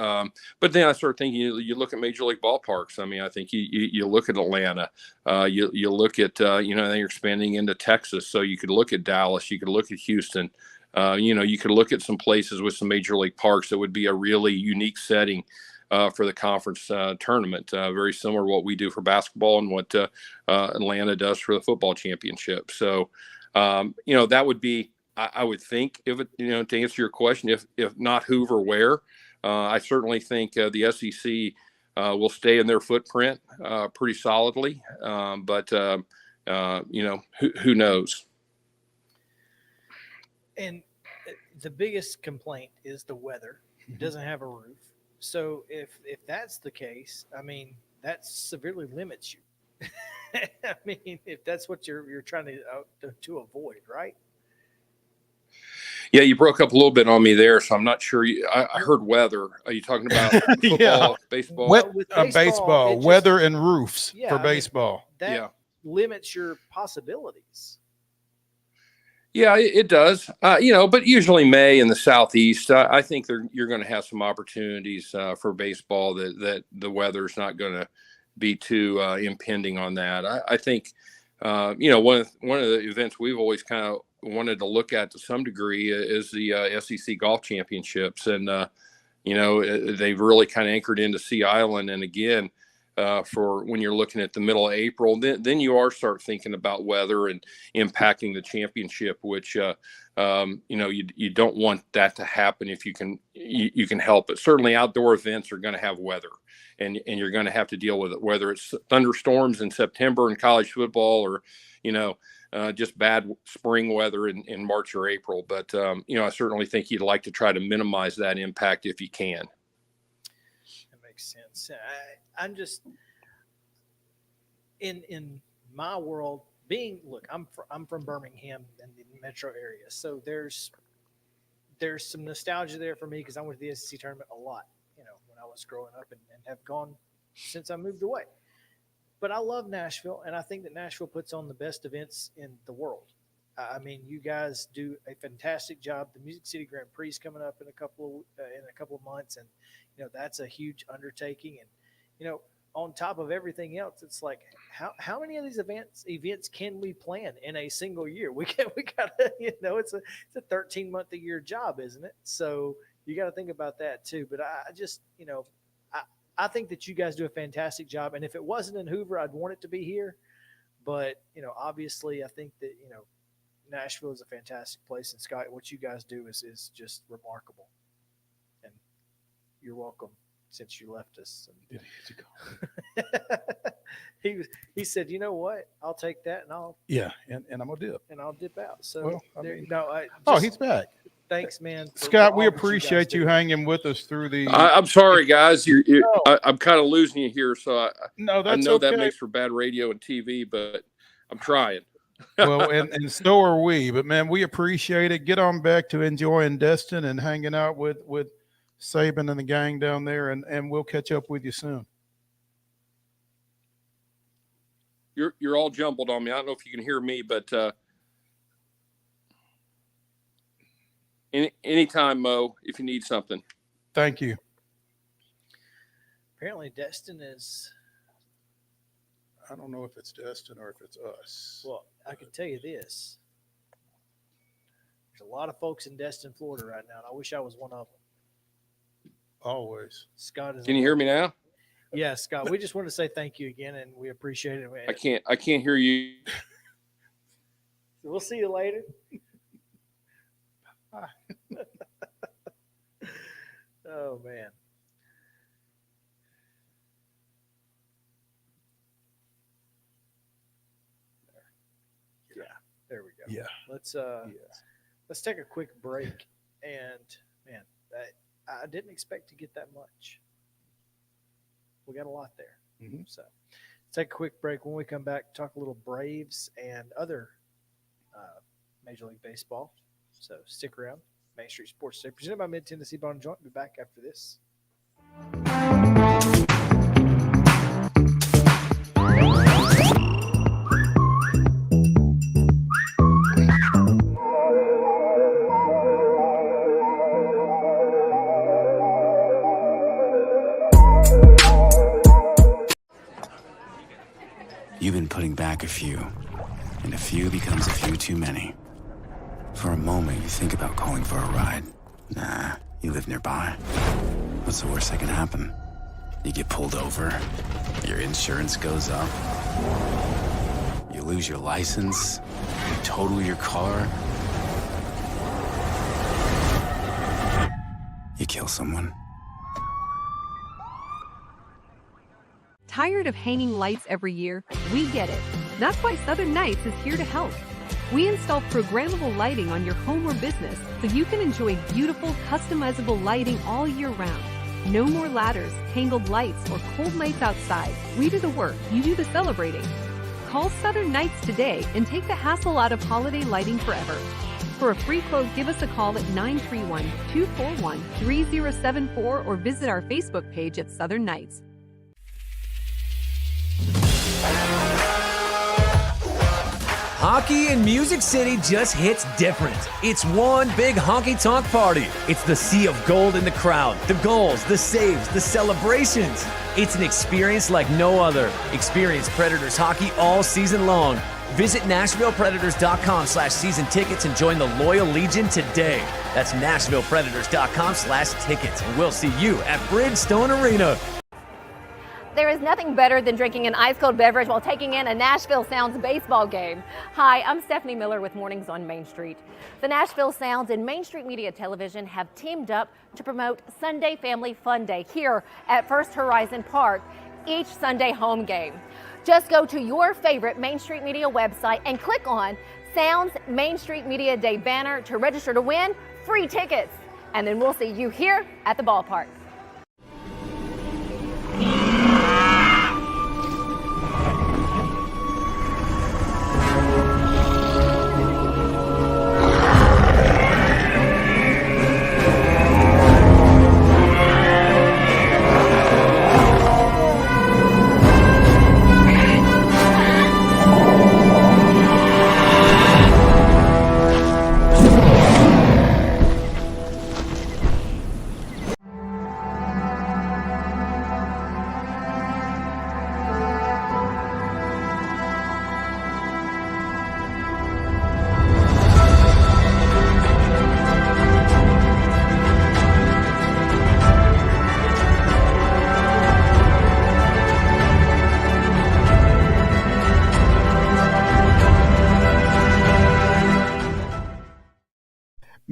But then I start thinking, you look at major league ballparks. I mean, I think you look at Atlanta, you look at, then you're expanding into Texas. So you could look at Dallas, you could look at Houston, you could look at some places with some major league parks that would be a really unique setting for the conference tournament, very similar to what we do for basketball and what Atlanta does for the football championship. So, that would be, I would think, if it, to answer your question, if not Hoover, where? I certainly think the SEC will stay in their footprint pretty solidly, but who knows? And the biggest complaint is the weather. It doesn't have a roof. So if that's the case, I mean, that severely limits you. I mean, if that's what you're trying to avoid, right? Yeah, you broke up a little bit on me there, so I'm not sure. I heard weather. Are you talking about football, Yeah. baseball? Baseball, it weather and roofs for I mean, baseball. that limits your possibilities. Yeah, it does. But usually May in the Southeast, I think you're going to have some opportunities for baseball that the weather's not going to be too impending on that. I think, one of the events we've always kind of wanted to look at to some degree is the SEC golf championships. And, they've really kind of anchored into Sea Island. And again, for when you're looking at the middle of April, then you start thinking about weather and impacting the championship, which, you don't want that to happen if you can help it. Certainly outdoor events are going to have weather, and you're going to have to deal with it, whether it's thunderstorms in September in college football or, just bad spring weather in March or April. But, I certainly think you'd like to try to minimize that impact if you can. That makes sense. in my world, I'm from Birmingham and the metro area, so there's some nostalgia there for me because I went to the SEC tournament a lot, when I was growing up and have gone since I moved away. But I love Nashville, and I think that Nashville puts on the best events in the world. I mean, you guys do a fantastic job. The Music City Grand Prix is coming up in a couple of months, and that's a huge undertaking. And on top of everything else, it's like how many of these events can we plan in a single year? We got it's a 13-month a year job, isn't it? So you got to think about that too. But I just I think that you guys do a fantastic job, and if it wasn't in Hoover, I'd want it to be here. But obviously, I think that Nashville is a fantastic place, and Scott, what you guys do is just remarkable. And you're welcome since you left us. He said, "You know what? I'll take that, and I'll and I'm gonna dip, and I'll dip out." So he's back. Thanks, man. Scott, we appreciate you hanging with us through the. I'm sorry, guys. I'm kind of losing you here, so I know okay. that makes for bad radio and TV, but I'm trying. Well, and so are we. But man, we appreciate it. Get on back to enjoying Destin and hanging out with Saban and the gang down there, and we'll catch up with you soon. You're all jumbled on me. I don't know if you can hear me, but anytime, Mo, if you need something. Thank you. Apparently, Destin is. I don't know if it's Destin or if it's us. Well, I can tell you this. There's a lot of folks in Destin, Florida right now, and I wish I was one of them. Always. Scott is. Can you hear me now? Yeah, Scott. We just want to say thank you again, and we appreciate it. I can't hear you. We'll see you later. Oh man. Yeah, there we go. Yeah. Let's take a quick break, and man, I didn't expect to get that much. We got a lot there. Mm-hmm. So let's take a quick break. When we come back, talk a little Braves and other Major League Baseball. So stick around. Main Street Sports Today, presented by Mid-Tennessee Bar and Joint. We'll be back after this. You've been putting back a few, and a few becomes a few too many. For a moment, you think about calling for a ride. Nah, you live nearby. What's the worst that can happen? You get pulled over, your insurance goes up, you lose your license, you total your car, you kill someone. Tired of hanging lights every year? We get it. That's why Southern Nights is here to help. We install programmable lighting on your home or business so you can enjoy beautiful, customizable lighting all year round. No more ladders, tangled lights, or cold nights outside. We do the work, you do the celebrating. Call Southern Nights today and take the hassle out of holiday lighting forever. For a free quote, give us a call at 931-241-3074 or visit our Facebook page at Southern Nights. Hockey in Music City just hits different. It's one big honky-tonk party. It's the sea of gold in the crowd, the goals, the saves, the celebrations. It's an experience like no other. Experience Predators hockey all season long. Visit NashvillePredators.com/season tickets and join the Loyal Legion today. That's NashvillePredators.com/tickets, and we'll see you at Bridgestone Arena. There is nothing better than drinking an ice-cold beverage while taking in a Nashville Sounds baseball game. Hi, I'm Stephanie Miller with Mornings on Main Street. The Nashville Sounds and Main Street Media Television have teamed up to promote Sunday Family Fun Day here at First Horizon Park, each Sunday home game. Just go to your favorite Main Street Media website and click on Sounds Main Street Media Day banner to register to win free tickets. And then we'll see you here at the ballpark.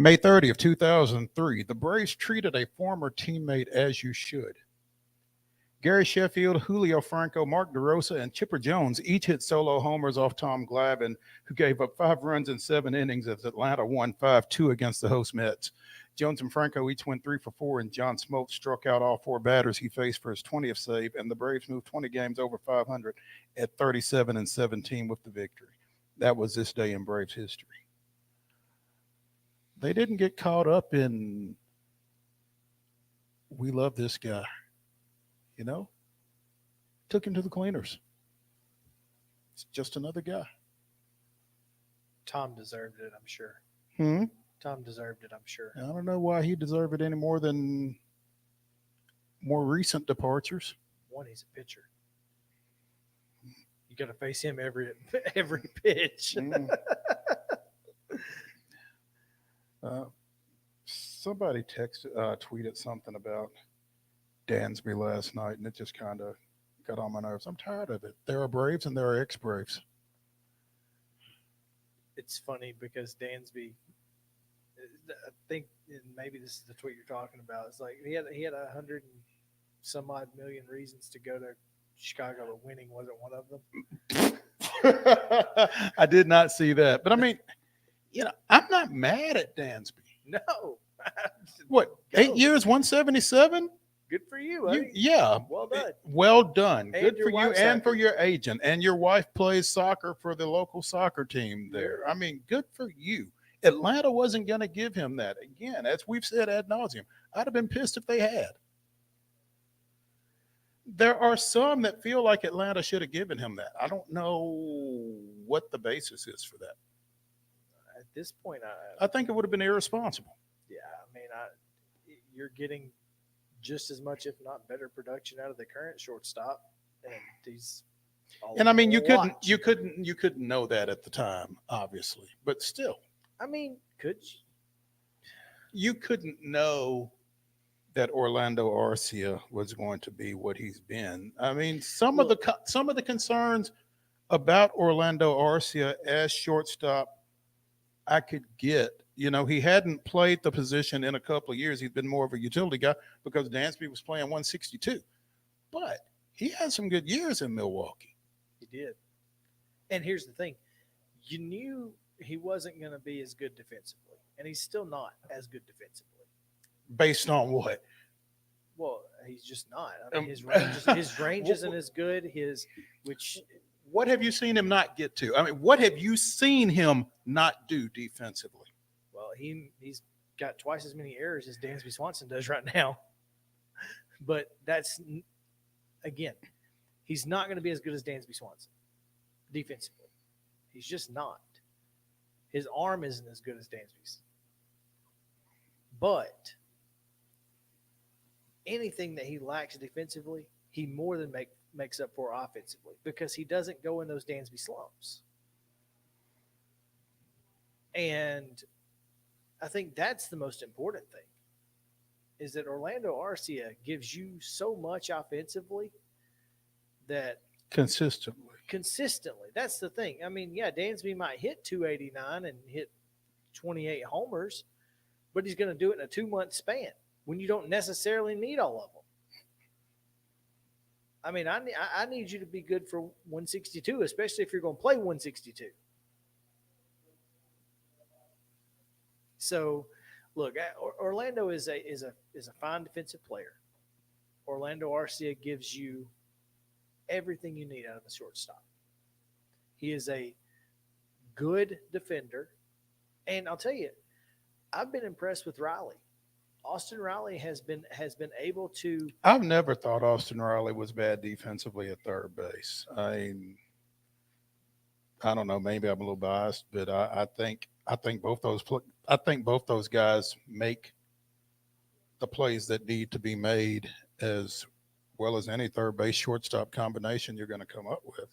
May 30th, 2003, the Braves treated a former teammate as you should. Gary Sheffield, Julio Franco, Mark DeRosa, and Chipper Jones each hit solo homers off Tom Glavine, who gave up 5 runs in 7 innings as Atlanta won 5-2 against the host Mets. Jones and Franco each went 3 for 4, and John Smoltz struck out all 4 batters he faced for his 20th save, and the Braves moved 20 games over 500 at 37-17 with the victory. That was this day in Braves history. They didn't get caught up in, we love this guy. You know, took him to the cleaners. It's just another guy. Tom deserved it, I'm sure. Tom deserved it, I'm sure. I don't know why he deserved it any more than more recent departures. One, he's a pitcher. You got to face him every pitch. Somebody tweeted something about Dansby last night, and it just kind of got on my nerves. I'm tired of it. There are Braves and there are ex-Braves. It's funny because Dansby, I think maybe this is the tweet you're talking about. It's like he had 100 and some odd million reasons to go to Chicago, but winning wasn't one of them. I did not see that, but I mean, you know, I'm not mad at Dansby. No. What, 8 years, 177? Good for you, buddy. Yeah. Well done. Well done. And Good your for you wife's and for happy. your agent. And your wife plays soccer for the local soccer team there. I mean, good for you. Atlanta wasn't going to give him that. Again, as we've said ad nauseum, I'd have been pissed if they had. There are some that feel like Atlanta should have given him that. I don't know what the basis is for that. At this point, I think it would have been irresponsible. Yeah, I mean, you're getting just as much, if not better, production out of the current shortstop, and he's. And I mean, you couldn't know that at the time, obviously, but still. I mean, could you? You couldn't know that Orlando Arcia was going to be what he's been. I mean, some of the concerns about Orlando Arcia as shortstop, I could get. You know, he hadn't played the position in a couple of years. He's been more of a utility guy because Dansby was playing 162. But he had some good years in Milwaukee. He did. And here's the thing. You knew he wasn't going to be as good defensively, and he's still not as good defensively. Based on what? Well, he's just not. I mean, his range isn't as good. What have you seen him not get to? I mean, what have you seen him not do defensively? Well, he's got twice as many errors as Dansby Swanson does right now. But that's, again, he's not going to be as good as Dansby Swanson defensively. He's just not. His arm isn't as good as Dansby's. But anything that he lacks defensively, he more than makes up for offensively because he doesn't go in those Dansby slumps. And I think that's the most important thing is that Orlando Arcia gives you so much offensively that Consistently. That's the thing. I mean, yeah, Dansby might hit 289 and hit 28 homers, but he's going to do it in a 2-month span when you don't necessarily need all of them. I mean, I need you to be good for 162, especially if you're going to play 162. So, look, Orlando is a fine defensive player. Orlando Arcia gives you everything you need out of a shortstop. He is a good defender, and I'll tell you, I've been impressed with Riley. Austin Riley has been able to. I've never thought Austin Riley was bad defensively at third base. I don't know. Maybe I'm a little biased, but I think both those guys make the plays that need to be made as well as any third base shortstop combination you're going to come up with.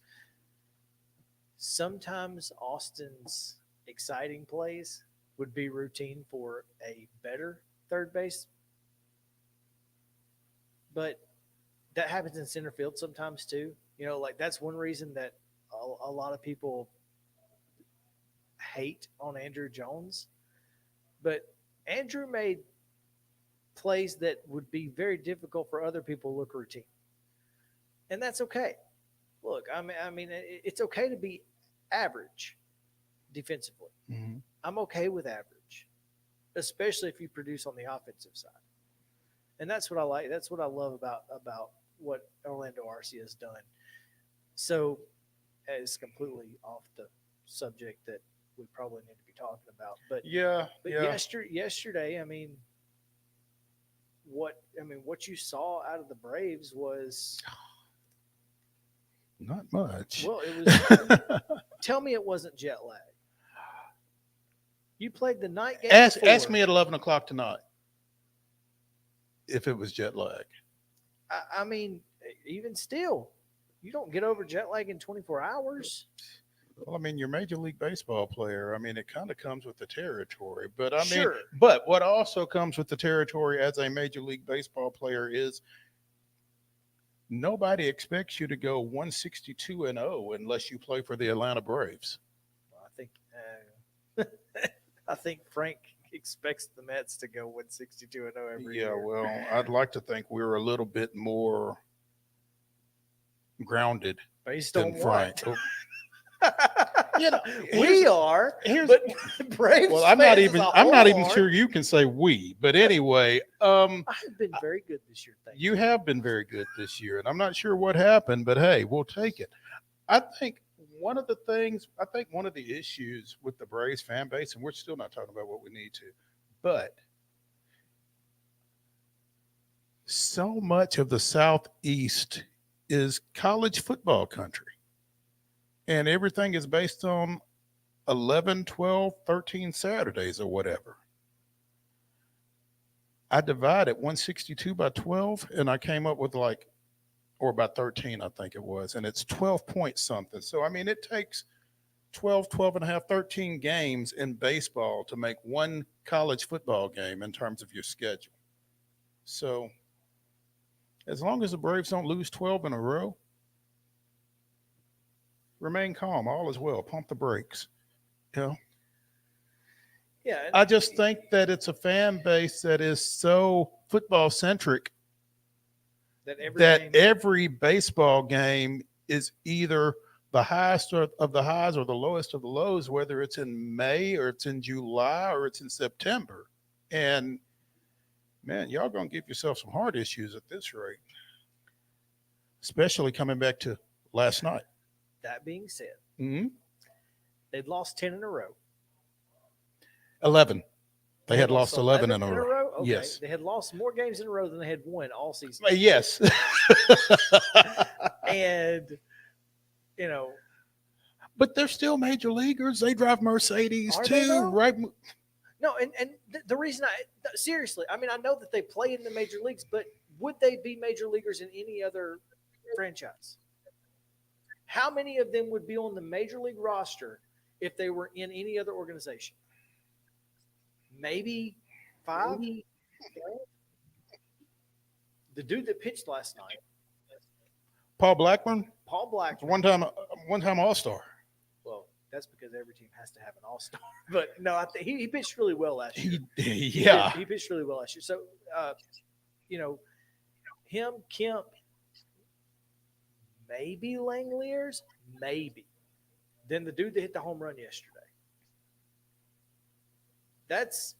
Sometimes Austin's exciting plays would be routine for a better third base, but that happens in center field sometimes too. You know, like that's one reason that a lot of people hate on Andrew Jones, but Andrew made plays that would be very difficult for other people to look routine. And that's okay. Look, it's okay to be average defensively. Mm-hmm. I'm okay with average, especially if you produce on the offensive side. And that's what I like. That's what I love about what Orlando RC has done. So it's completely off the subject that we probably need to be talking about. But yesterday, what you saw out of the Braves was not much. Well, it was. Tell me it wasn't jet lag. You played the night game. Ask me at 11 o'clock tonight if it was jet lag. I mean, even still, you don't get over jet lag in 24 hours. Well, I mean, you're a Major League Baseball player. I mean, it kind of comes with the territory. But Sure. but what also comes with the territory as a Major League Baseball player is nobody expects you to go 162-0 unless you play for the Atlanta Braves. I think Frank expects the Mets to go 162-0 every year. Yeah, well, I'd like to think we're a little bit more grounded based than on Frank. what? We we are, but Braves. Well, I'm not even sure you can say we, but anyway, I've been very good this year. Thank you have been very good this year, and I'm not sure what happened, but hey, we'll take it. I think one of the issues with the Braves fan base, and we're still not talking about what we need to, but so much of the Southeast is college football country. And everything is based on 11, 12, 13 Saturdays or whatever. I divided 162 by 12, and I came up with or by 13, I think it was. And it's 12 point something. So, I mean, it takes 12, 12 and a half, 13 games in baseball to make one college football game in terms of your schedule. So, as long as the Braves don't lose 12 in a row, remain calm. All is well. Pump the brakes. Yeah. I just think that it's a fan base that is so football centric that every baseball game is either the highest of the highs or the lowest of the lows, whether it's in May or it's in July or it's in September. And man, y'all gonna give yourself some heart issues at this rate, especially coming back to last night. That being said, Mm-hmm. they'd lost 10 in a row. 11. They had lost 11 in a row. Okay. Yes. They had lost more games in a row than they had won all season. Yes. And, but they're still major leaguers. They drive Mercedes too, right? No, and the reason seriously, I mean, I know that they play in the major leagues, but would they be major leaguers in any other franchise? How many of them would be on the major league roster if they were in any other organization? Maybe 5. The dude that pitched last night, Paul Blackburn. One time All-Star. Well, that's because every team has to have an All-Star. But no, I think he pitched really well last year. He pitched really well last year. So, him, Kemp, maybe Langoliers, maybe. Then the dude that hit the home run yesterday. That's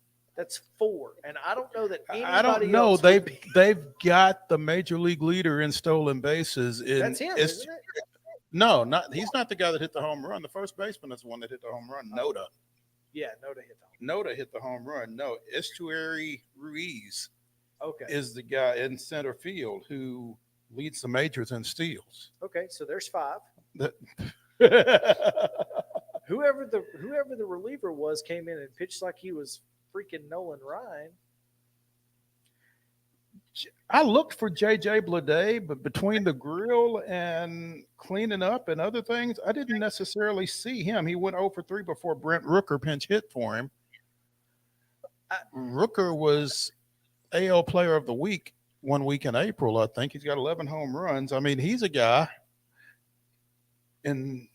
4, and I don't know that anybody I don't know. else They've got the major league leader in stolen bases. That's him, isn't it? No, he's not the guy that hit the home run. The first baseman is the one that hit the home run. Noda. Yeah, Noda hit the home run. Noda hit the home run. No, Estuary Ruiz. Okay. Is the guy in center field who leads the majors in steals. Okay, so there's 5. Whoever the reliever was came in and pitched like he was freaking Nolan Ryan. I looked for J.J. Bleday, but between the grill and cleaning up and other things, I didn't necessarily see him. He went 0 for 3 before Brent Rooker pinch hit for him. Rooker was AL Player of the Week 1 week in April, I think. He's got 11 home runs. I mean, he's a guy. And,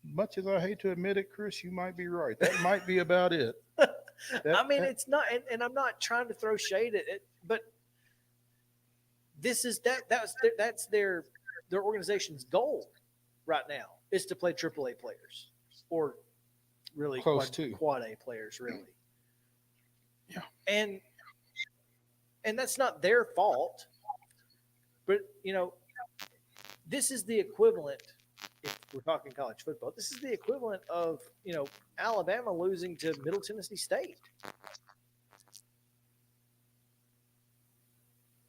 much as I hate to admit it, Chris, you might be right. That might be about it. I mean, it's not, and I'm not trying to throw shade at it, but this is that's their organization's goal right now is to play AAA players or really Close to quad A players, really. Yeah, and that's not their fault, but this is the equivalent. If we're talking college football, this is the equivalent of Alabama losing to Middle Tennessee State.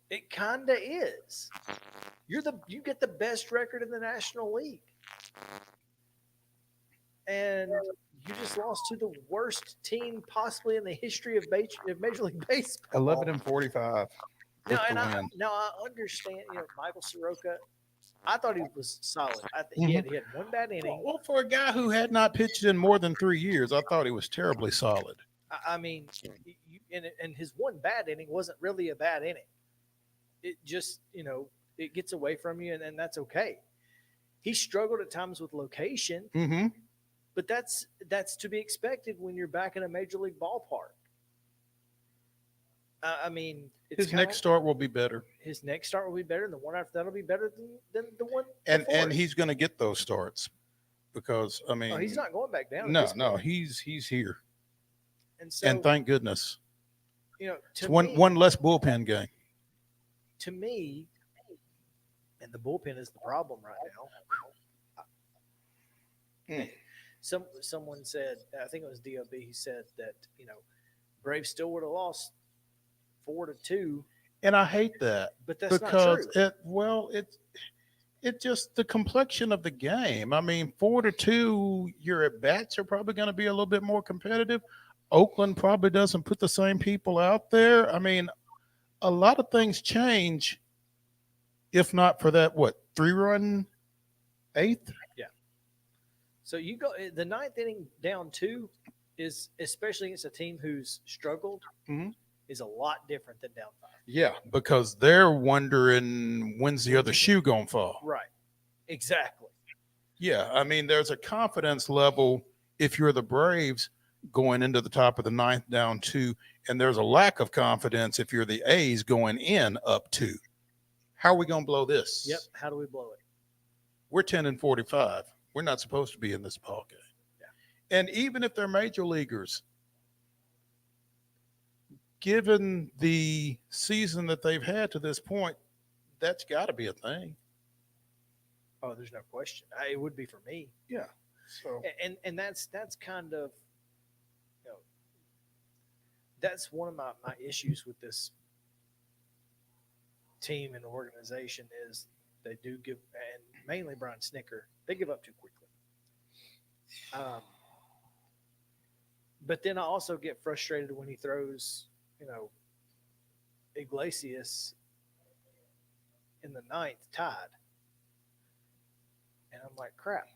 It kinda is. You get the best record in the National League, and you just lost to the worst team possibly in the history of Major League Baseball. 11-45. Now, I understand. Michael Soroka. I thought he was solid. I think he had one bad inning. Well, for a guy who had not pitched in more than 3 years, I thought he was terribly solid. I mean, and his one bad inning wasn't really a bad inning. It just, it gets away from you, and that's okay. He struggled at times with location, but that's to be expected when you're back in a major league ballpark. I mean, his next start will be better. His next start will be better, and the one after that will be better than the one And before. and he's going to get those starts because he's not going back down. No, he's here, and thank goodness. It's one less bullpen game. To me, and the bullpen is the problem right now. Someone said, I think it was DOB. He said that Braves still would have lost 4-2. And I hate that, but that's because not true. It's just the complexion of the game. I mean, 4-2, your at bats are probably going to be a little bit more competitive. Oakland probably doesn't put the same people out there. I mean, a lot of things change, if not for that 3-run eighth. Yeah. So you go the ninth inning down 2 is, especially against a team who's struggled, is a lot different than down 5. Yeah, because they're wondering when's the other shoe gonna fall. Right. Exactly. Yeah, I mean, there's a confidence level if you're the Braves going into the top of the ninth down 2, and there's a lack of confidence if you're the A's going in up 2. How are we gonna blow this? Yep. How do we blow it? We're 10-45. We're not supposed to be in this ball game. Yeah. And even if they're major leaguers, given the season that they've had to this point, that's got to be a thing. Oh, there's no question. It would be for me. Yeah. So and that's kind of that's one of my issues with this team and organization is they do give, and mainly Brian Snicker, they give up too quickly. But then I also get frustrated when he throws, Iglesias in the ninth tied. And I'm like, crap.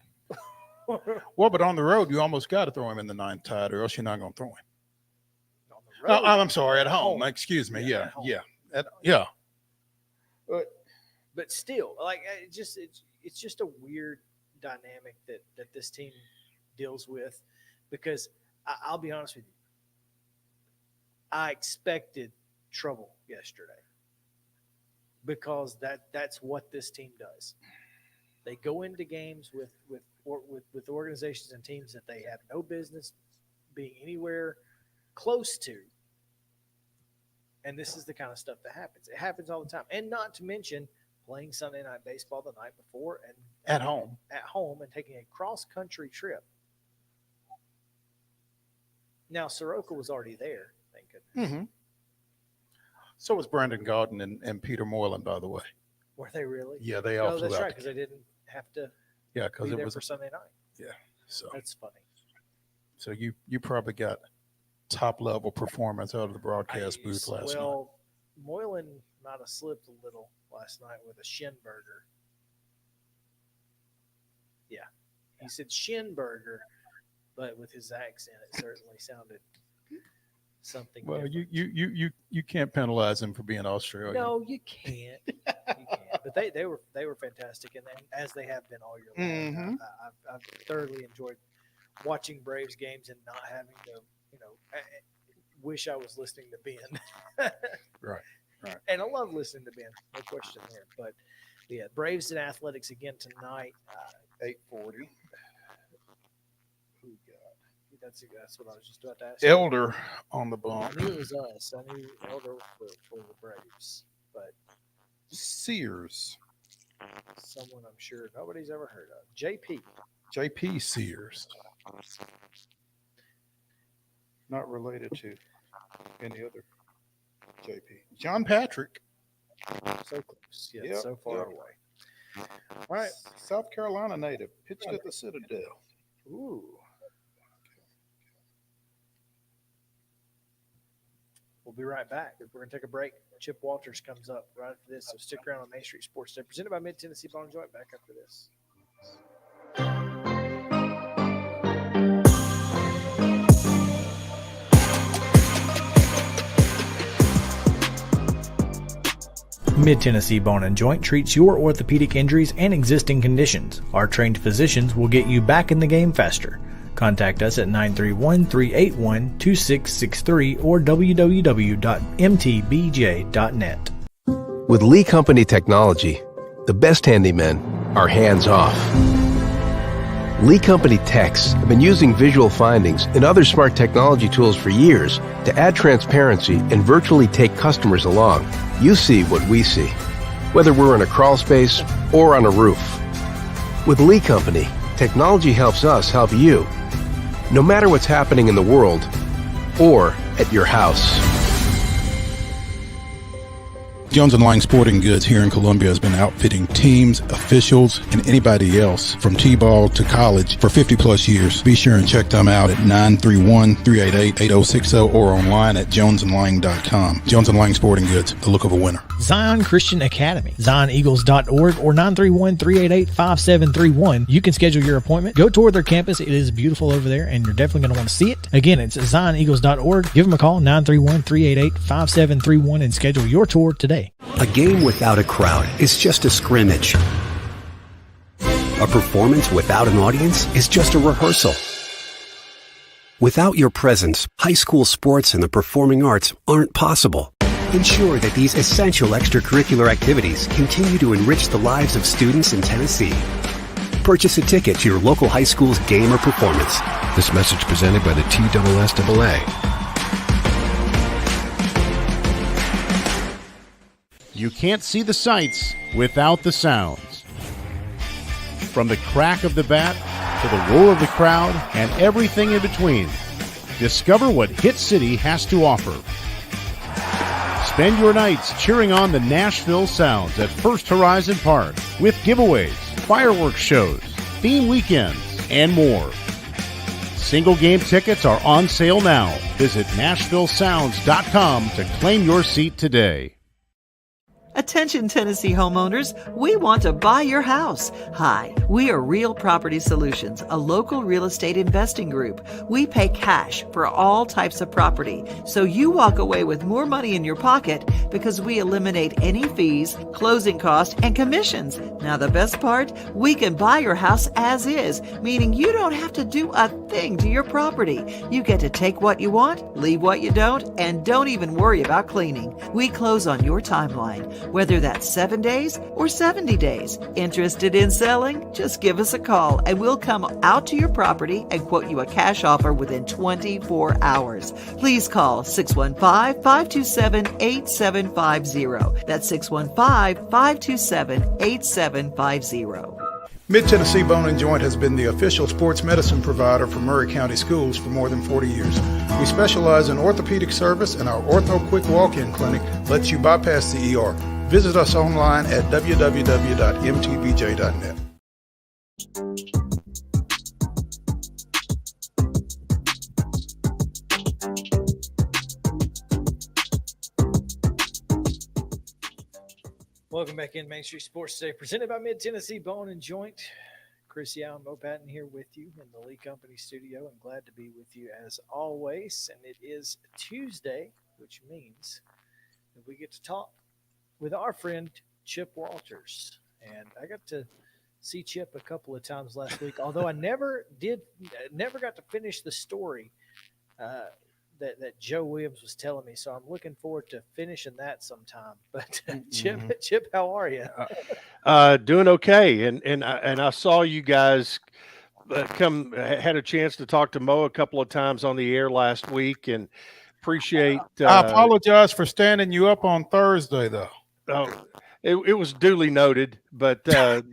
Well, but on the road, you almost got to throw him in the ninth tied, or else you're not going to throw him. On the road, I'm sorry, at home. Excuse me. Yeah. But still, like, it's just a weird dynamic that this team deals with, because I'll be honest with you, I expected trouble yesterday because that's what this team does. They go into games with organizations and teams that they have no business being anywhere close to. And this is the kind of stuff that happens. It happens all the time. And not to mention playing Sunday Night Baseball the night before and at home and taking a cross-country trip. Now, Soroka was already there, thank goodness. Mm-hmm. So was Brandon Gaudin and Peter Moylan, by the way. Were they really? Yeah, they all flew that's out. right, because they didn't have to because be it there was for Sunday night. Yeah, so that's funny. So you probably got top-level performance out of the broadcast booth last night. Well, Moylan might have slipped a little last night with a shin burger. Yeah, he said shin burger, but with his accent, it certainly sounded something. Well, different. you can't penalize him for being Australian. No, you can't. But they were fantastic, and as they have been all year long. Mm-hmm. I've thoroughly enjoyed watching Braves games and not having to, wish I was listening to Ben. Right. And I love listening to Ben, no question there. But yeah, Braves and Athletics again tonight. 8:40. Who got? That's what I was just about to ask. Elder on the I bump. knew it was us. I knew Elder for the Braves, but Sears. someone I'm sure nobody's ever heard of. JP. Sears. Not related to any other JP. John Patrick. So close. Yeah, Yep, so far yep. away. All right. South Carolina native. Pitched at the Citadel. Ooh. We'll be right back. We're going to take a break. Chip Walters comes up right after this, so stick around on Main Street Sports Day, presented by Mid-Tennessee Bone Joint. Back after this. Mid-Tennessee Bone and Joint treats your orthopedic injuries and existing conditions. Our trained physicians will get you back in the game faster. Contact us at 931-381-2663 or www.mtbj.net. With Lee Company technology, the best handymen are hands-off. Lee Company techs have been using visual findings and other smart technology tools for years to add transparency and virtually take customers along. You see what we see, whether we're in a crawl space or on a roof. With Lee Company, technology helps us help you, no matter what's happening in the world or at your house. Jones & Lang Sporting Goods here in Columbia has been outfitting teams, officials, and anybody else from T-ball to college for 50 plus years. Be sure and check them out at 931-388-8060 or online at jonesandlang.com. Jones & Lang Sporting Goods, the look of a winner. Zion Christian Academy, zioneagles.org or 931-388-5731. You can schedule your appointment. Go tour their campus. It is beautiful over there, and you're definitely going to want to see it. Again, it's zioneagles.org. Give them a call, 931-388-5731, and schedule your tour today. A game without a crowd is just a scrimmage. A performance without an audience is just a rehearsal. Without your presence, high school sports and the performing arts aren't possible. Ensure that these essential extracurricular activities continue to enrich the lives of students in Tennessee. Purchase a ticket to your local high school's game or performance. This message presented by the TSSAA. You can't see the sights without the sounds. From the crack of the bat to the roar of the crowd and everything in between, discover what Hit City has to offer. Spend your nights cheering on the Nashville Sounds at First Horizon Park with giveaways, fireworks shows, theme weekends, and more. Single game tickets are on sale now. Visit NashvilleSounds.com to claim your seat today. Attention Tennessee homeowners, we want to buy your house. Hi, we are Real Property Solutions, a local real estate investing group. We pay cash for all types of property, so you walk away with more money in your pocket because we eliminate any fees, closing costs, and commissions. Now the best part, we can buy your house as is, meaning you don't have to do a thing to your property. You get to take what you want, leave what you don't, and don't even worry about cleaning. We close on your timeline, whether that's 7 days or 70 days. Interested in selling? Just give us a call and we'll come out to your property and quote you a cash offer within 24 hours. Please call 615-527-8750. That's 615-527-8750. Mid-Tennessee Bone and Joint has been the official sports medicine provider for Murray County Schools for more than 40 years. We specialize in orthopedic service, and our Ortho Quick Walk-In Clinic lets you bypass the ER. Visit us online at www.mtbj.net. Welcome back in Main Street Sports Today, presented by Mid-Tennessee Bone and Joint. Chris Yow and Mo Patton here with you in the Lee Company studio. I'm glad to be with you as always. And it is Tuesday, which means that we get to talk with our friend Chip Walters. And I got to see Chip a couple of times last week, although I never got to finish the story that that Joe Williams was telling me. So I'm looking forward to finishing that sometime. But Mm-hmm. Chip, how are you? Doing okay, and I saw you guys had a chance to talk to Mo a couple of times on the air last week, and appreciate. I apologize for standing you up on Thursday, though. Oh, it was duly noted, but that's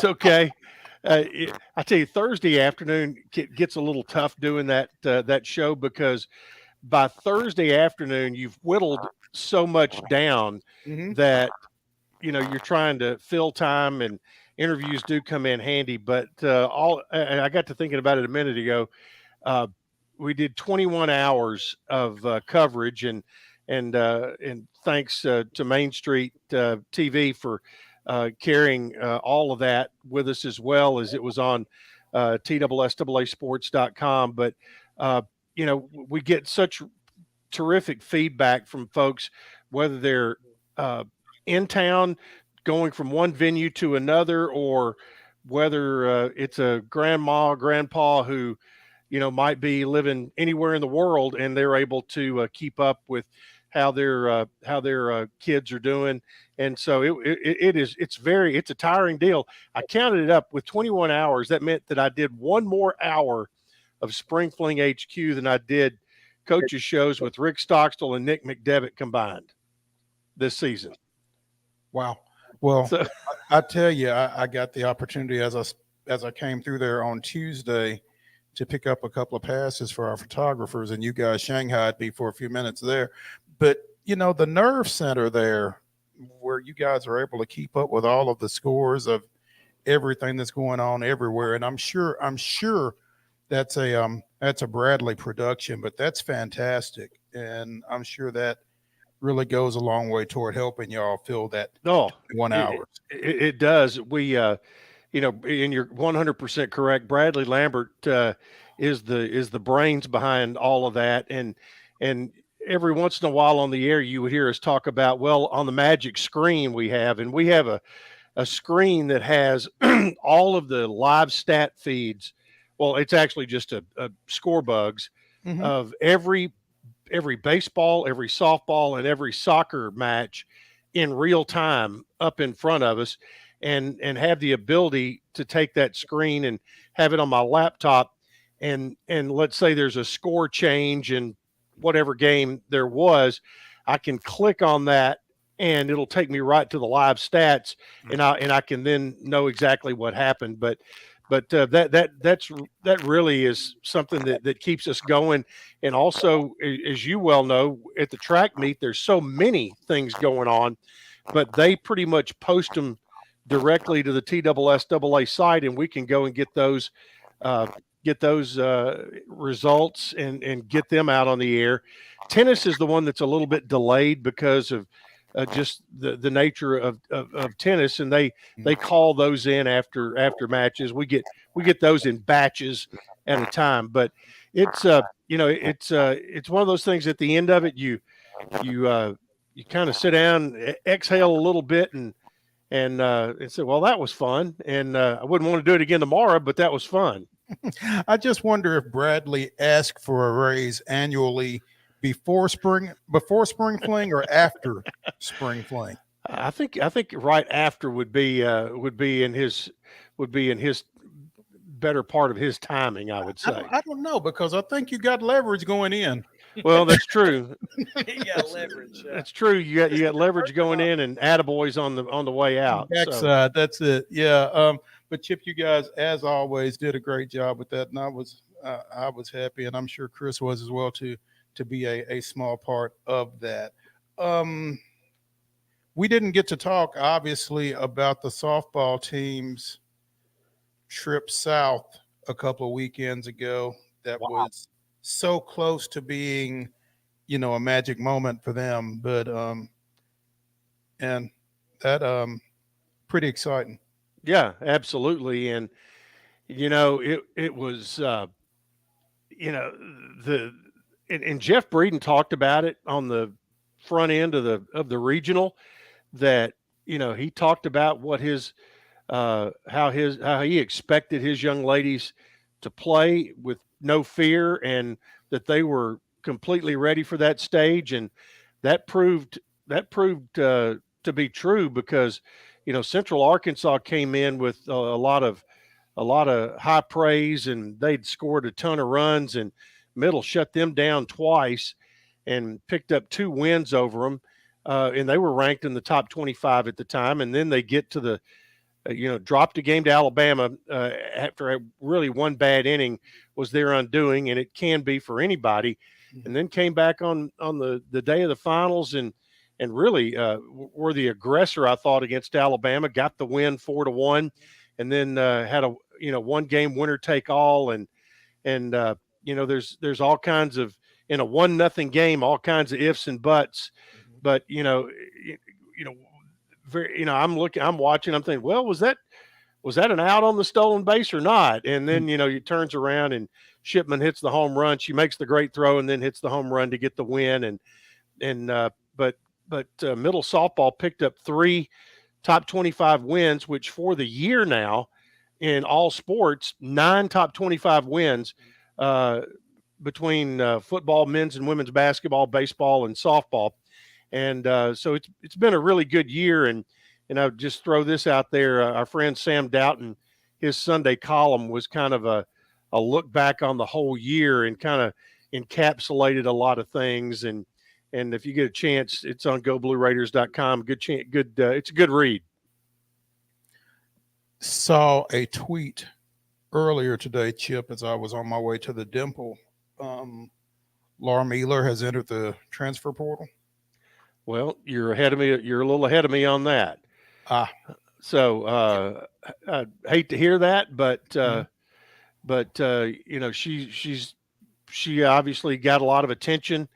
okay. I tell you, Thursday afternoon gets a little tough doing that show, because by Thursday afternoon you've whittled so much down that you're trying to fill time, and interviews do come in handy. But I got to thinking about it a minute ago. We did 21 hours of coverage, and thanks to Main Street TV for carrying all of that with us, as well as it was on TSSAAsports.com. But we get such terrific feedback from folks, whether they're in town going from one venue to another, or whether it's a grandma, grandpa who might be living anywhere in the world, and they're able to keep up with how their kids are doing. And so it's a tiring deal. I counted it up with 21 hours. That meant that I did one more hour of Spring Fling HQ than I did coaches shows with Rick Stockstill and Nick McDevitt combined this season. Wow. Well, I tell you, I got the opportunity as I came through there on Tuesday to pick up a couple of passes for our photographers, and you guys shanghaied me for a few minutes there. But the nerve center there, where you guys are able to keep up with all of the scores of everything that's going on everywhere, and I'm sure that's a Bradley production, but that's fantastic, and I'm sure that really goes a long way toward helping y'all fill that 1 hour. It does. We and you're 100% correct. Bradley Lambert is the brains behind all of that, and every once in a while on the air you would hear us talk about, well, on the magic screen we have a screen that has all of the live stat feeds. Well, it's actually just a score bugs of every baseball, every softball, and every soccer match in real time up in front of us, and have the ability to take that screen and have it on my laptop. And let's say there's a score change in whatever game there was, I can click on that and it'll take me right to the live stats, and I can then know exactly what happened. But that really is something that keeps us going. And also, as you well know, at the track meet, there's so many things going on, but they pretty much post them directly to the TSSAA site, and we can go and get those results and get them out on the air. Tennis is the one that's a little bit delayed because of just the nature of tennis, and they call those in after matches. We get those in batches at a time, but it's it's one of those things. At the end of it, you kind of sit down, exhale a little bit, and say, well, that was fun, and I wouldn't want to do it again tomorrow, but that was fun. I just wonder if Bradley asked for a raise annually before spring fling or after spring fling. I think right after would be in his better part of his timing, I would say. I don't know, because I think you got leverage going in. Well, that's true. You got leverage. That's true. You got leverage going in, and attaboys on the way out. Backside, that's it. Yeah. But Chip, you guys, as always, did a great job with that, and I was happy, and I'm sure Chris was as well, to be a small part of that. We didn't get to talk, obviously, about the softball team's trip south a couple of weekends ago. That was so close to being, a magic moment for them, but and that pretty exciting. Yeah, absolutely. And it was and Jeff Breeden talked about it on the front end of the regional, that he talked about what how he expected his young ladies to play with no fear and that they were completely ready for that stage. And that proved to be true because, Central Arkansas came in with a lot of high praise, and they'd scored a ton of runs, and Middle shut them down twice and picked up 2 wins over them. And they were ranked in the top 25 at the time. And then they get to the, dropped a game to Alabama after a really one bad inning was their undoing, and it can be for anybody. And then came back on the day of the finals and really were the aggressor, I thought, against Alabama, got the win 4-1, and then had a one game winner take all, and there's all kinds of, in a 1-0 game, all kinds of ifs and buts, but I'm watching, I'm thinking, well, was that an out on the stolen base or not? And then he turns around and Shipman hits the home run. She makes the great throw and then hits the home run to get the win. But Middle softball picked up 3 top 25 wins, which for the year now in all sports, 9 top 25 wins between football, men's and women's basketball, baseball, and softball. And so it's been a really good year. And I would just throw this out there. Our friend Sam Doughton, his Sunday column was kind of a look back on the whole year and kind of encapsulated a lot of things. And if you get a chance, it's on GoBlueRaiders.com. It's a good read. Saw a tweet earlier today, Chip, as I was on my way to the Dimple. Laura Mueller has entered the transfer portal. Well, you're ahead of me. You're a little ahead of me on that. So I hate to hear that, but she obviously got a lot of attention.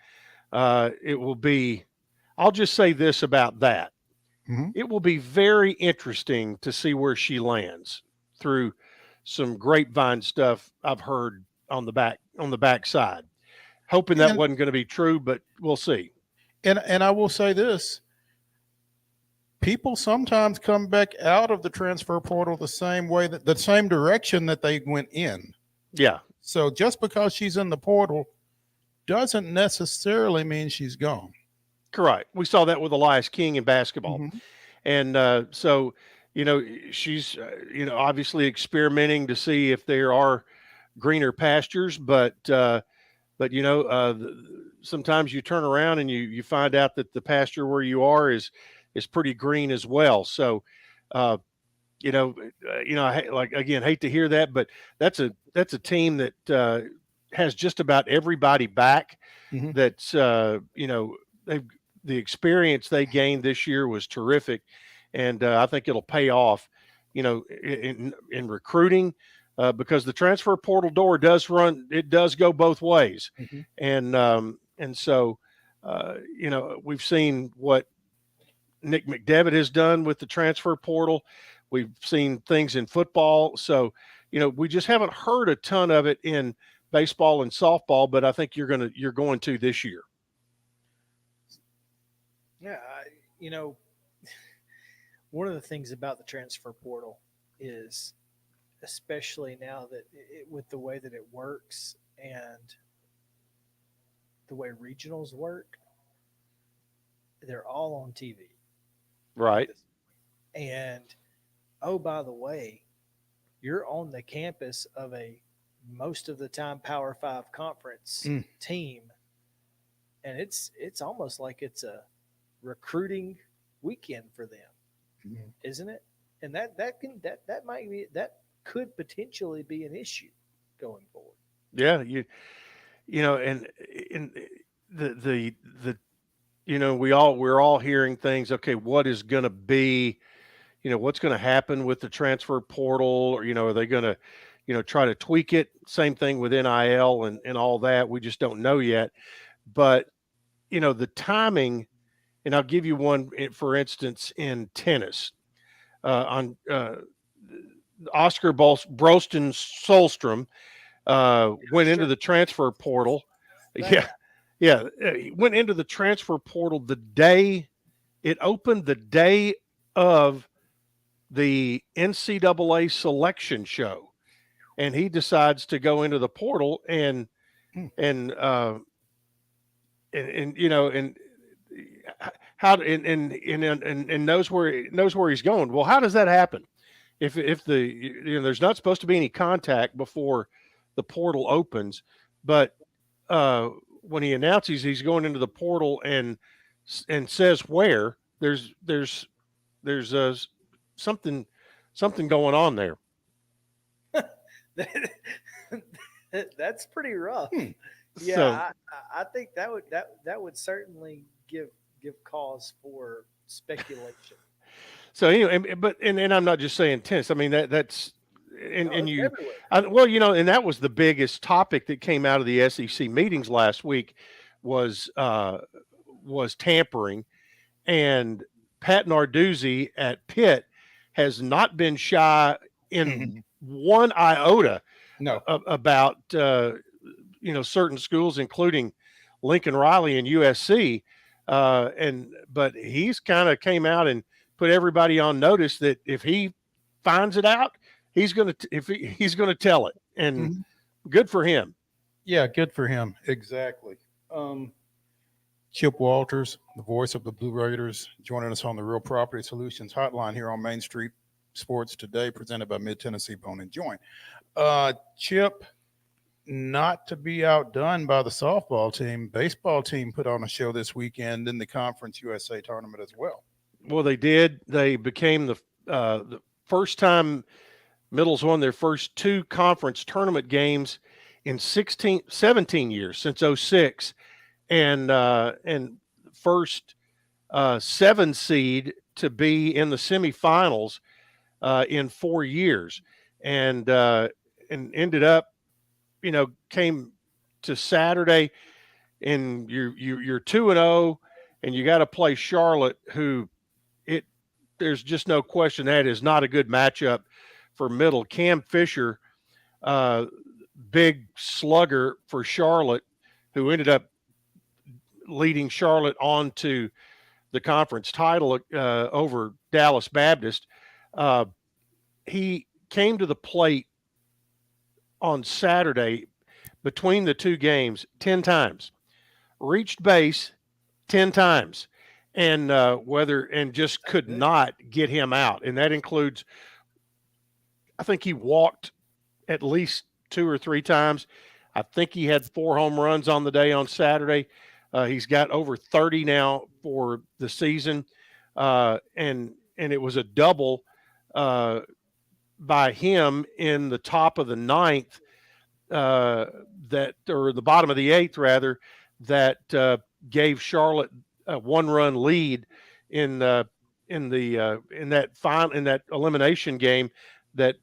It will be, I'll just say this about that. It will be very interesting to see where she lands through some grapevine stuff I've heard on the backside. Hoping that wasn't going to be true, but we'll see. And I will say this. People sometimes come back out of the transfer portal the same direction that they went in. Yeah. So just because she's in the portal doesn't necessarily mean she's gone. Correct. We saw that with Elias King in basketball. And so, she's, obviously experimenting to see if there are greener pastures, but sometimes you turn around and you find out that the pasture where you are is pretty green as well. So, I hate to hear that, but that's a team that has just about everybody back. That's, the experience they gained this year was terrific. And I think it'll pay off, in recruiting, because the transfer portal door does go both ways. And so, we've seen what Nick McDevitt has done with the transfer portal. We've seen things in football. So, we just haven't heard a ton of it in baseball and softball, but I think you're going to this year. Yeah. One of the things about the transfer portal is, especially now that with the way that it works and the way regionals work, they're all on TV. Right. And, oh, by the way, you're on the campus of a most of the time Power 5 conference team. And it's almost like it's a recruiting weekend for them, isn't it? And that could potentially be an issue going forward. Yeah, and we're all hearing things. Okay, what is going to be, what's going to happen with the transfer portal? Or are they going to, try to tweak it? Same thing with NIL and all that. We just don't know yet. But the timing. And I'll give you one, for instance, in tennis. On Oscar Broston Solstrom went into the transfer portal. He went into the transfer portal the day it opened, the day of the NCAA selection show. and he decides to go into the portal and you know, and how and knows where he's going. Well, how does that happen? If there's not supposed to be any contact before the portal opens, but when he announces he's going into the portal and says where, there's something going on there. That's pretty rough. Yeah, So, I think that would certainly give cause for speculation. So anyway, and I'm not just saying tennis. I mean that's and you, everywhere. well, you know, and that was the biggest topic that came out of the SEC meetings last week was tampering, and Pat Narduzzi at Pitt has not been shy in one iota about certain schools, including Lincoln Riley and USC, but he's kind of came out and put everybody on notice that if he finds it out, he's going to tell it, and good for him. Yeah, good for him. Exactly. Chip Walters, the voice of the Blue Raiders, joining us on the Real Property Solutions Hotline here on Main Street Sports Today, presented by Mid-Tennessee Bone and Joint. Chip, not to be outdone by the softball team, baseball team put on a show this weekend in the Conference USA tournament as well. Well, they did. They became the first time Middle's won their first two conference tournament games in 17 years since 2006, and first 7 seed to be in the semifinals in 4 years, and ended up, came to Saturday, and you're 2-0, and you got to play Charlotte, who there's just no question that is not a good matchup for Middle. Cam Fisher, big slugger for Charlotte, who ended up leading Charlotte on to the conference title over Dallas Baptist. He came to the plate on Saturday between the two games 10 times, reached base 10 times, and just could not get him out. And that includes, I think he walked at least 2 or 3 times. I think he had 4 home runs on the day on Saturday. He's got over 30 now for the season. And it was a double by him in the top of the 9th, or the bottom of the 8th rather, that gave Charlotte a 1-run lead in that elimination game that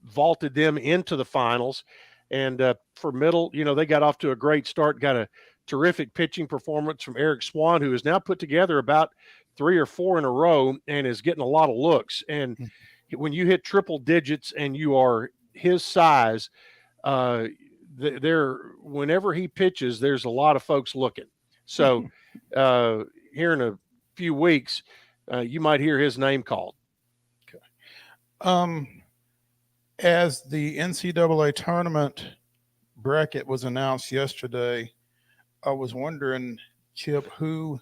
vaulted them into the finals. And for Middle, they got off to a great start, got a terrific pitching performance from Eric Swan, who has now put together about 3 or 4 in a row and is getting a lot of looks. And when you hit triple digits and you are his size, whenever he pitches, there's a lot of folks looking. So here in a few weeks, you might hear his name called. Okay. As the NCAA tournament bracket was announced yesterday, I was wondering, Chip, who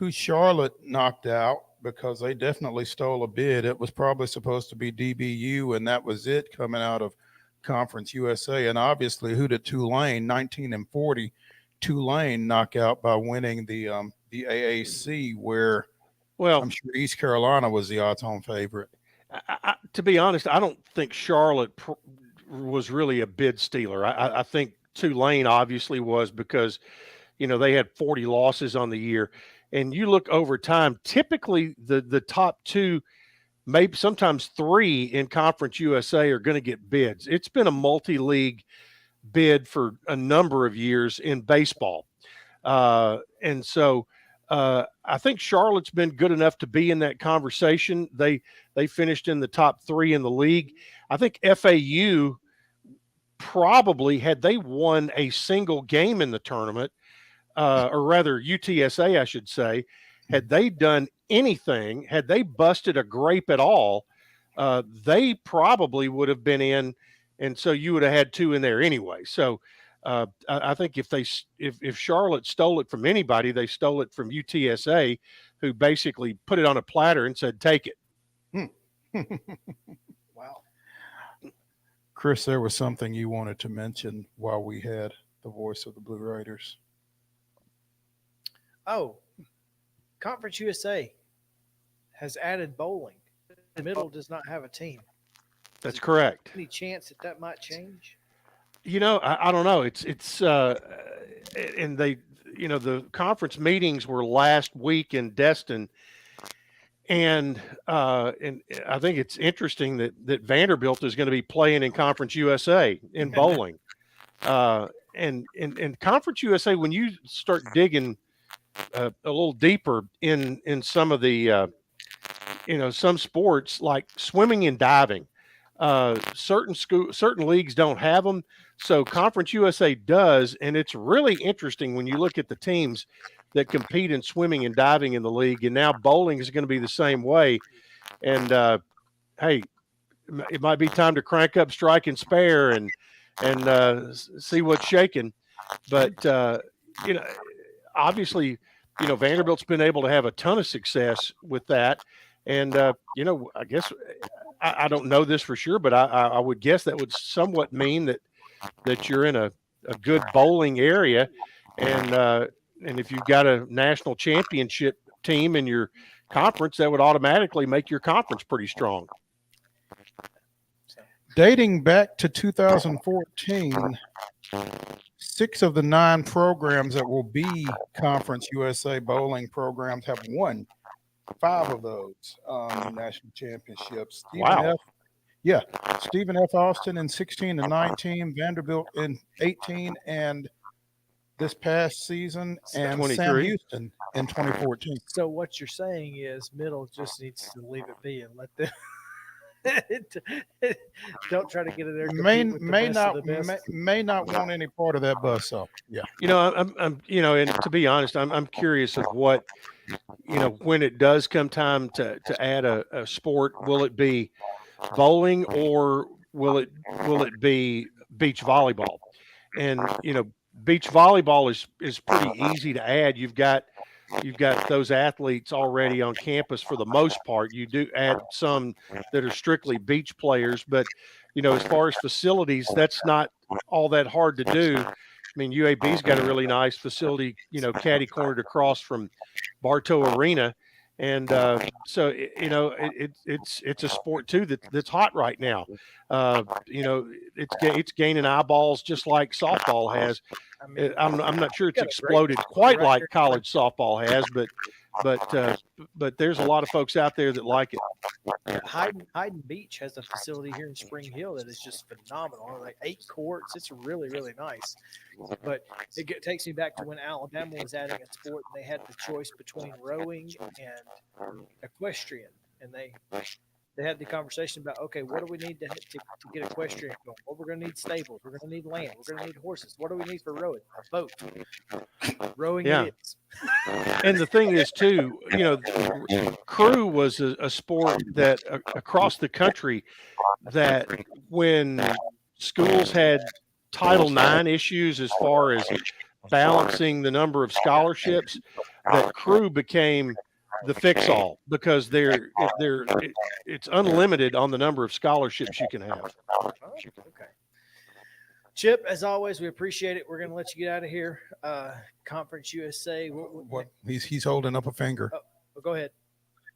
Charlotte knocked out, because they definitely stole a bid. It was probably supposed to be DBU, and that was it coming out of Conference USA. And obviously, who did Tulane, 19-40, Tulane knock out by winning the AAC, where I'm sure East Carolina was the odds-on favorite. To be honest, I don't think Charlotte was really a bid stealer. I think Tulane obviously was, because, they had 40 losses on the year. And you look over time, typically the top 2, maybe sometimes 3 in Conference USA are going to get bids. It's been a multi-league bid for a number of years in baseball. And so I think Charlotte's been good enough to be in that conversation. They finished in the top 3 in the league. I think FAU probably, had they won a single game in the tournament, or rather UTSA, I should say, had they done anything, had they busted a grape at all, they probably would have been in and so you would have had 2 in there anyway. So I think if Charlotte stole it from anybody, they stole it from UTSA, who basically put it on a platter and said, "Take it." Wow. Chris, there was something you wanted to mention while we had the voice of the Blue Raiders. Oh, Conference USA has added bowling. The Middle does not have a team. That's correct. Any chance that might change? I don't know. And they, the conference meetings were last week in Destin, and I think it's interesting that Vanderbilt is going to be playing in Conference USA in bowling, and Conference USA. When you start digging a little deeper in some of the some sports like swimming and diving, certain leagues don't have them. So Conference USA does, and it's really interesting when you look at the teams that compete in swimming and diving in the league. And now bowling is going to be the same way. And hey, it might be time to crank up strike and spare and see what's shaking. But obviously, Vanderbilt's been able to have a ton of success with that. And I guess I don't know this for sure, but I would guess that would somewhat mean that you're in a good bowling area, and if you've got a national championship team in your conference, that would automatically make your conference pretty strong. Dating back to 2014, 6 of the 9 programs that will be Conference USA bowling programs have won 5 of those national championships. Stephen F. Austin in 16 and 19, Vanderbilt in 18, and this past season, and 23. Sam Houston in 2014. So what you're saying is Middle just needs to leave it be and let them. Don't try to get in there. May not want any part of that bus up. Yeah. I'm and to be honest, I'm curious of what, when it does come time to add a sport, will it be bowling or will it be beach volleyball? And beach volleyball is pretty easy to add. You've got those athletes already on campus for the most part. You do add some that are strictly beach players, but as far as facilities, that's not all that hard to do. I mean, UAB's got a really nice facility, catty cornered across from Bartow Arena. And so it's a sport too that's hot right now. It's gaining eyeballs just like softball has. I'm not sure it's exploded quite like college softball has, but there's a lot of folks out there that like it. Hayden Beach has a facility here in Spring Hill that is just phenomenal. Like 8 courts. It's really, really nice. But it takes me back to when Alabama was adding a sport and they had the choice between rowing and equestrian. And they had the conversation about, okay, what do we need to get equestrian going? Well, we're going to need stables. We're going to need land. We're going to need horses. What do we need for rowing? A boat. Rowing it is. And the thing is, too, crew was a sport that across the country that when schools had Title IX issues as far as balancing the number of scholarships, that crew became the fix-all because it's unlimited on the number of scholarships you can have. Okay. Chip, as always, we appreciate it. We're going to let you get out of here. Conference USA. He's holding up a finger. Oh, go ahead.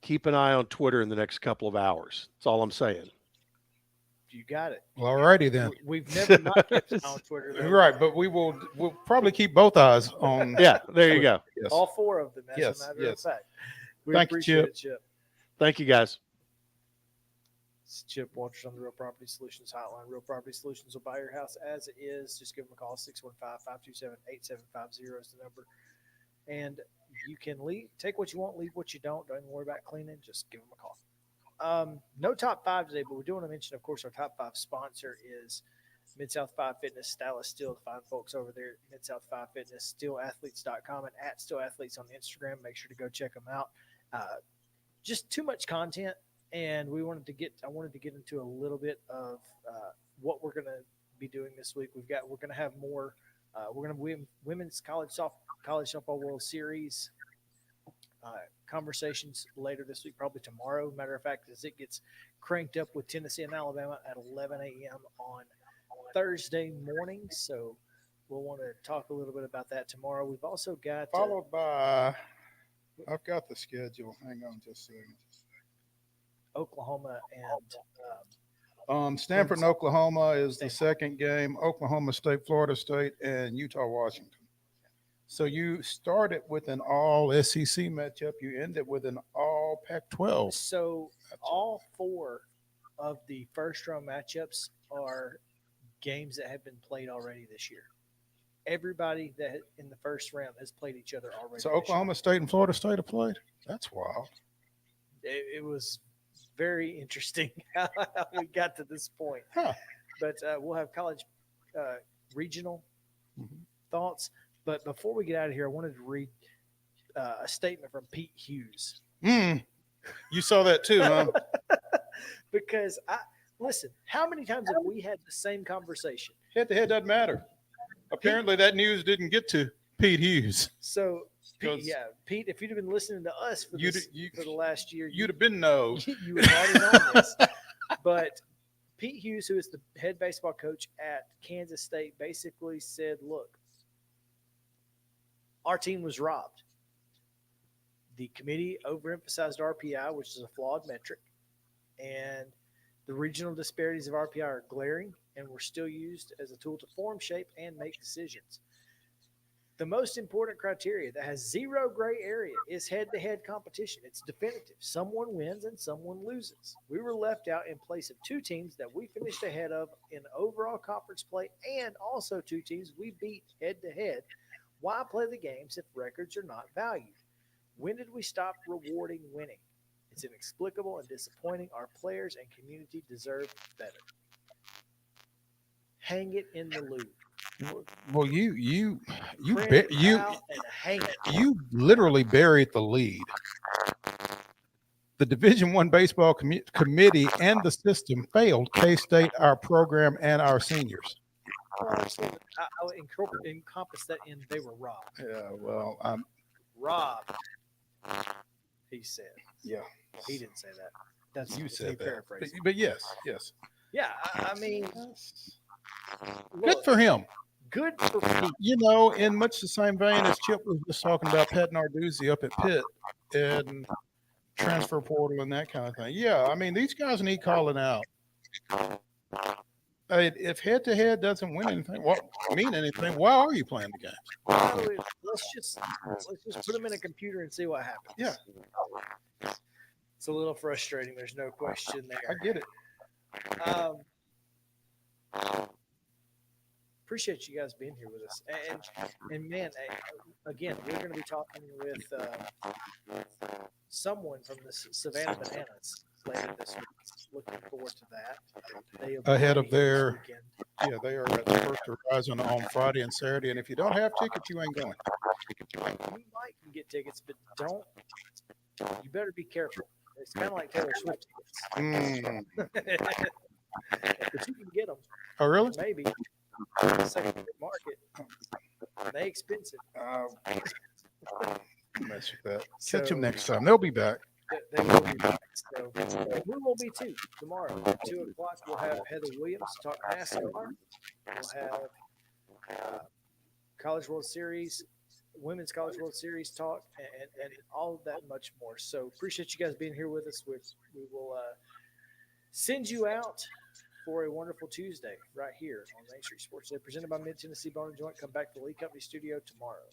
Keep an eye on Twitter in the next couple of hours. That's all I'm saying. You got it. Well, all righty then. We've never not kept on Twitter. Though. Right, but we'll probably keep both eyes on. Yeah, there you go. Yes. All 4 of them, as a matter of fact. We Thank appreciate you, it, Chip. Thank you, guys. It's Chip Walters on the Real Property Solutions Hotline. Real Property Solutions will buy your house as it is. Just give them a call. 615-527-8750 is the number. And you can take what you want, leave what you don't. Don't even worry about cleaning. Just give them a call. No top 5 today, but we do want to mention, of course, our top 5 sponsor is Mid-South 5 Fitness, Stylist Steel, the fine folks over there at Mid-South 5 Fitness, SteelAthletes.com, and at SteelAthletes on Instagram. Make sure to go check them out. Just too much content, and I wanted to get into a little bit of what we're going to be doing this week. We're going to have more. We're going to win women's college softball World Series conversations later this week, probably tomorrow. Matter of fact, as it gets cranked up with Tennessee and Alabama at 11 a.m. on Thursday morning. So we'll want to talk a little bit about that tomorrow. We've also got followed by. I've got the schedule. Hang on just a second. Oklahoma and Stanford and Oklahoma is the second game. Oklahoma State, Florida State, and Utah, Washington. So you started with an all SEC matchup. You ended with an all Pac-12. So all 4 of the first round matchups are games that have been played already this year. Everybody that in the first round has played each other already. So Oklahoma State and Florida State have played? That's wild. It was very interesting how we got to this point. Huh. But we'll have college regional thoughts. But before we get out of here, I wanted to read a statement from Pete Hughes. You saw that too, huh? Because listen, how many times have we had the same conversation? Head-to-head doesn't matter. Apparently, that news didn't get to Pete Hughes. So, Pete, if you'd have been listening to us for the last year, you'd have been no. You would have already known this. But Pete Hughes, who is the head baseball coach at Kansas State, basically said, look, our team was robbed. The committee overemphasized RPI, which is a flawed metric, and the regional disparities of RPI are glaring and were still used as a tool to form, shape, and make decisions. The most important criteria that has zero gray area is head-to-head competition. It's definitive. Someone wins and someone loses. We were left out in place of 2 teams that we finished ahead of in overall conference play and also 2 teams we beat head-to-head. Why play the games if records are not valued? When did we stop rewarding winning? It's inexplicable and disappointing. Our players and community deserve better. Hang it in the loop. Well, you hang it. You literally buried the lead. The Division I baseball committee and the system failed K-State, our program, and our seniors. I would encompass that in they were robbed. Yeah, well, robbed. He said. Yeah. He didn't say that. That's you said that. Paraphrase. But yes. Yeah, I mean, good for him. Good for Pete. You know, in much the same vein as Chip was just talking about Pat Narduzzi up at Pitt and transfer portal and that kind of thing. Yeah, I mean, these guys need calling out. If head-to-head doesn't mean anything, why are you playing the games? Well, let's just put them in a computer and see what happens. Yeah. It's a little frustrating. There's no question there. I get it. Appreciate you guys being here with us. And man, again, we're going to be talking with someone from the Savannah Bananas later this week. Looking forward to that. Ahead of they are at the First Horizon on Friday and Saturday. And if you don't have tickets, you ain't going. You might get tickets, but you better be careful. It's kind of like Taylor Swift tickets. But you can get them. Oh, really? Maybe. Secondary market. They expensive. Mess with that. Catch them next time. They'll be back. They will be back. So, we will be too tomorrow. At 2 o'clock, we'll have Heather Williams talk NASCAR. We'll have College World Series, Women's College World Series talk, and all of that and much more. So appreciate you guys being here with us. We will send you out for a wonderful Tuesday right here on Main Street Sports Day, presented by Mid-Tennessee Bone & Joint. Come back to the Lee Company studio tomorrow.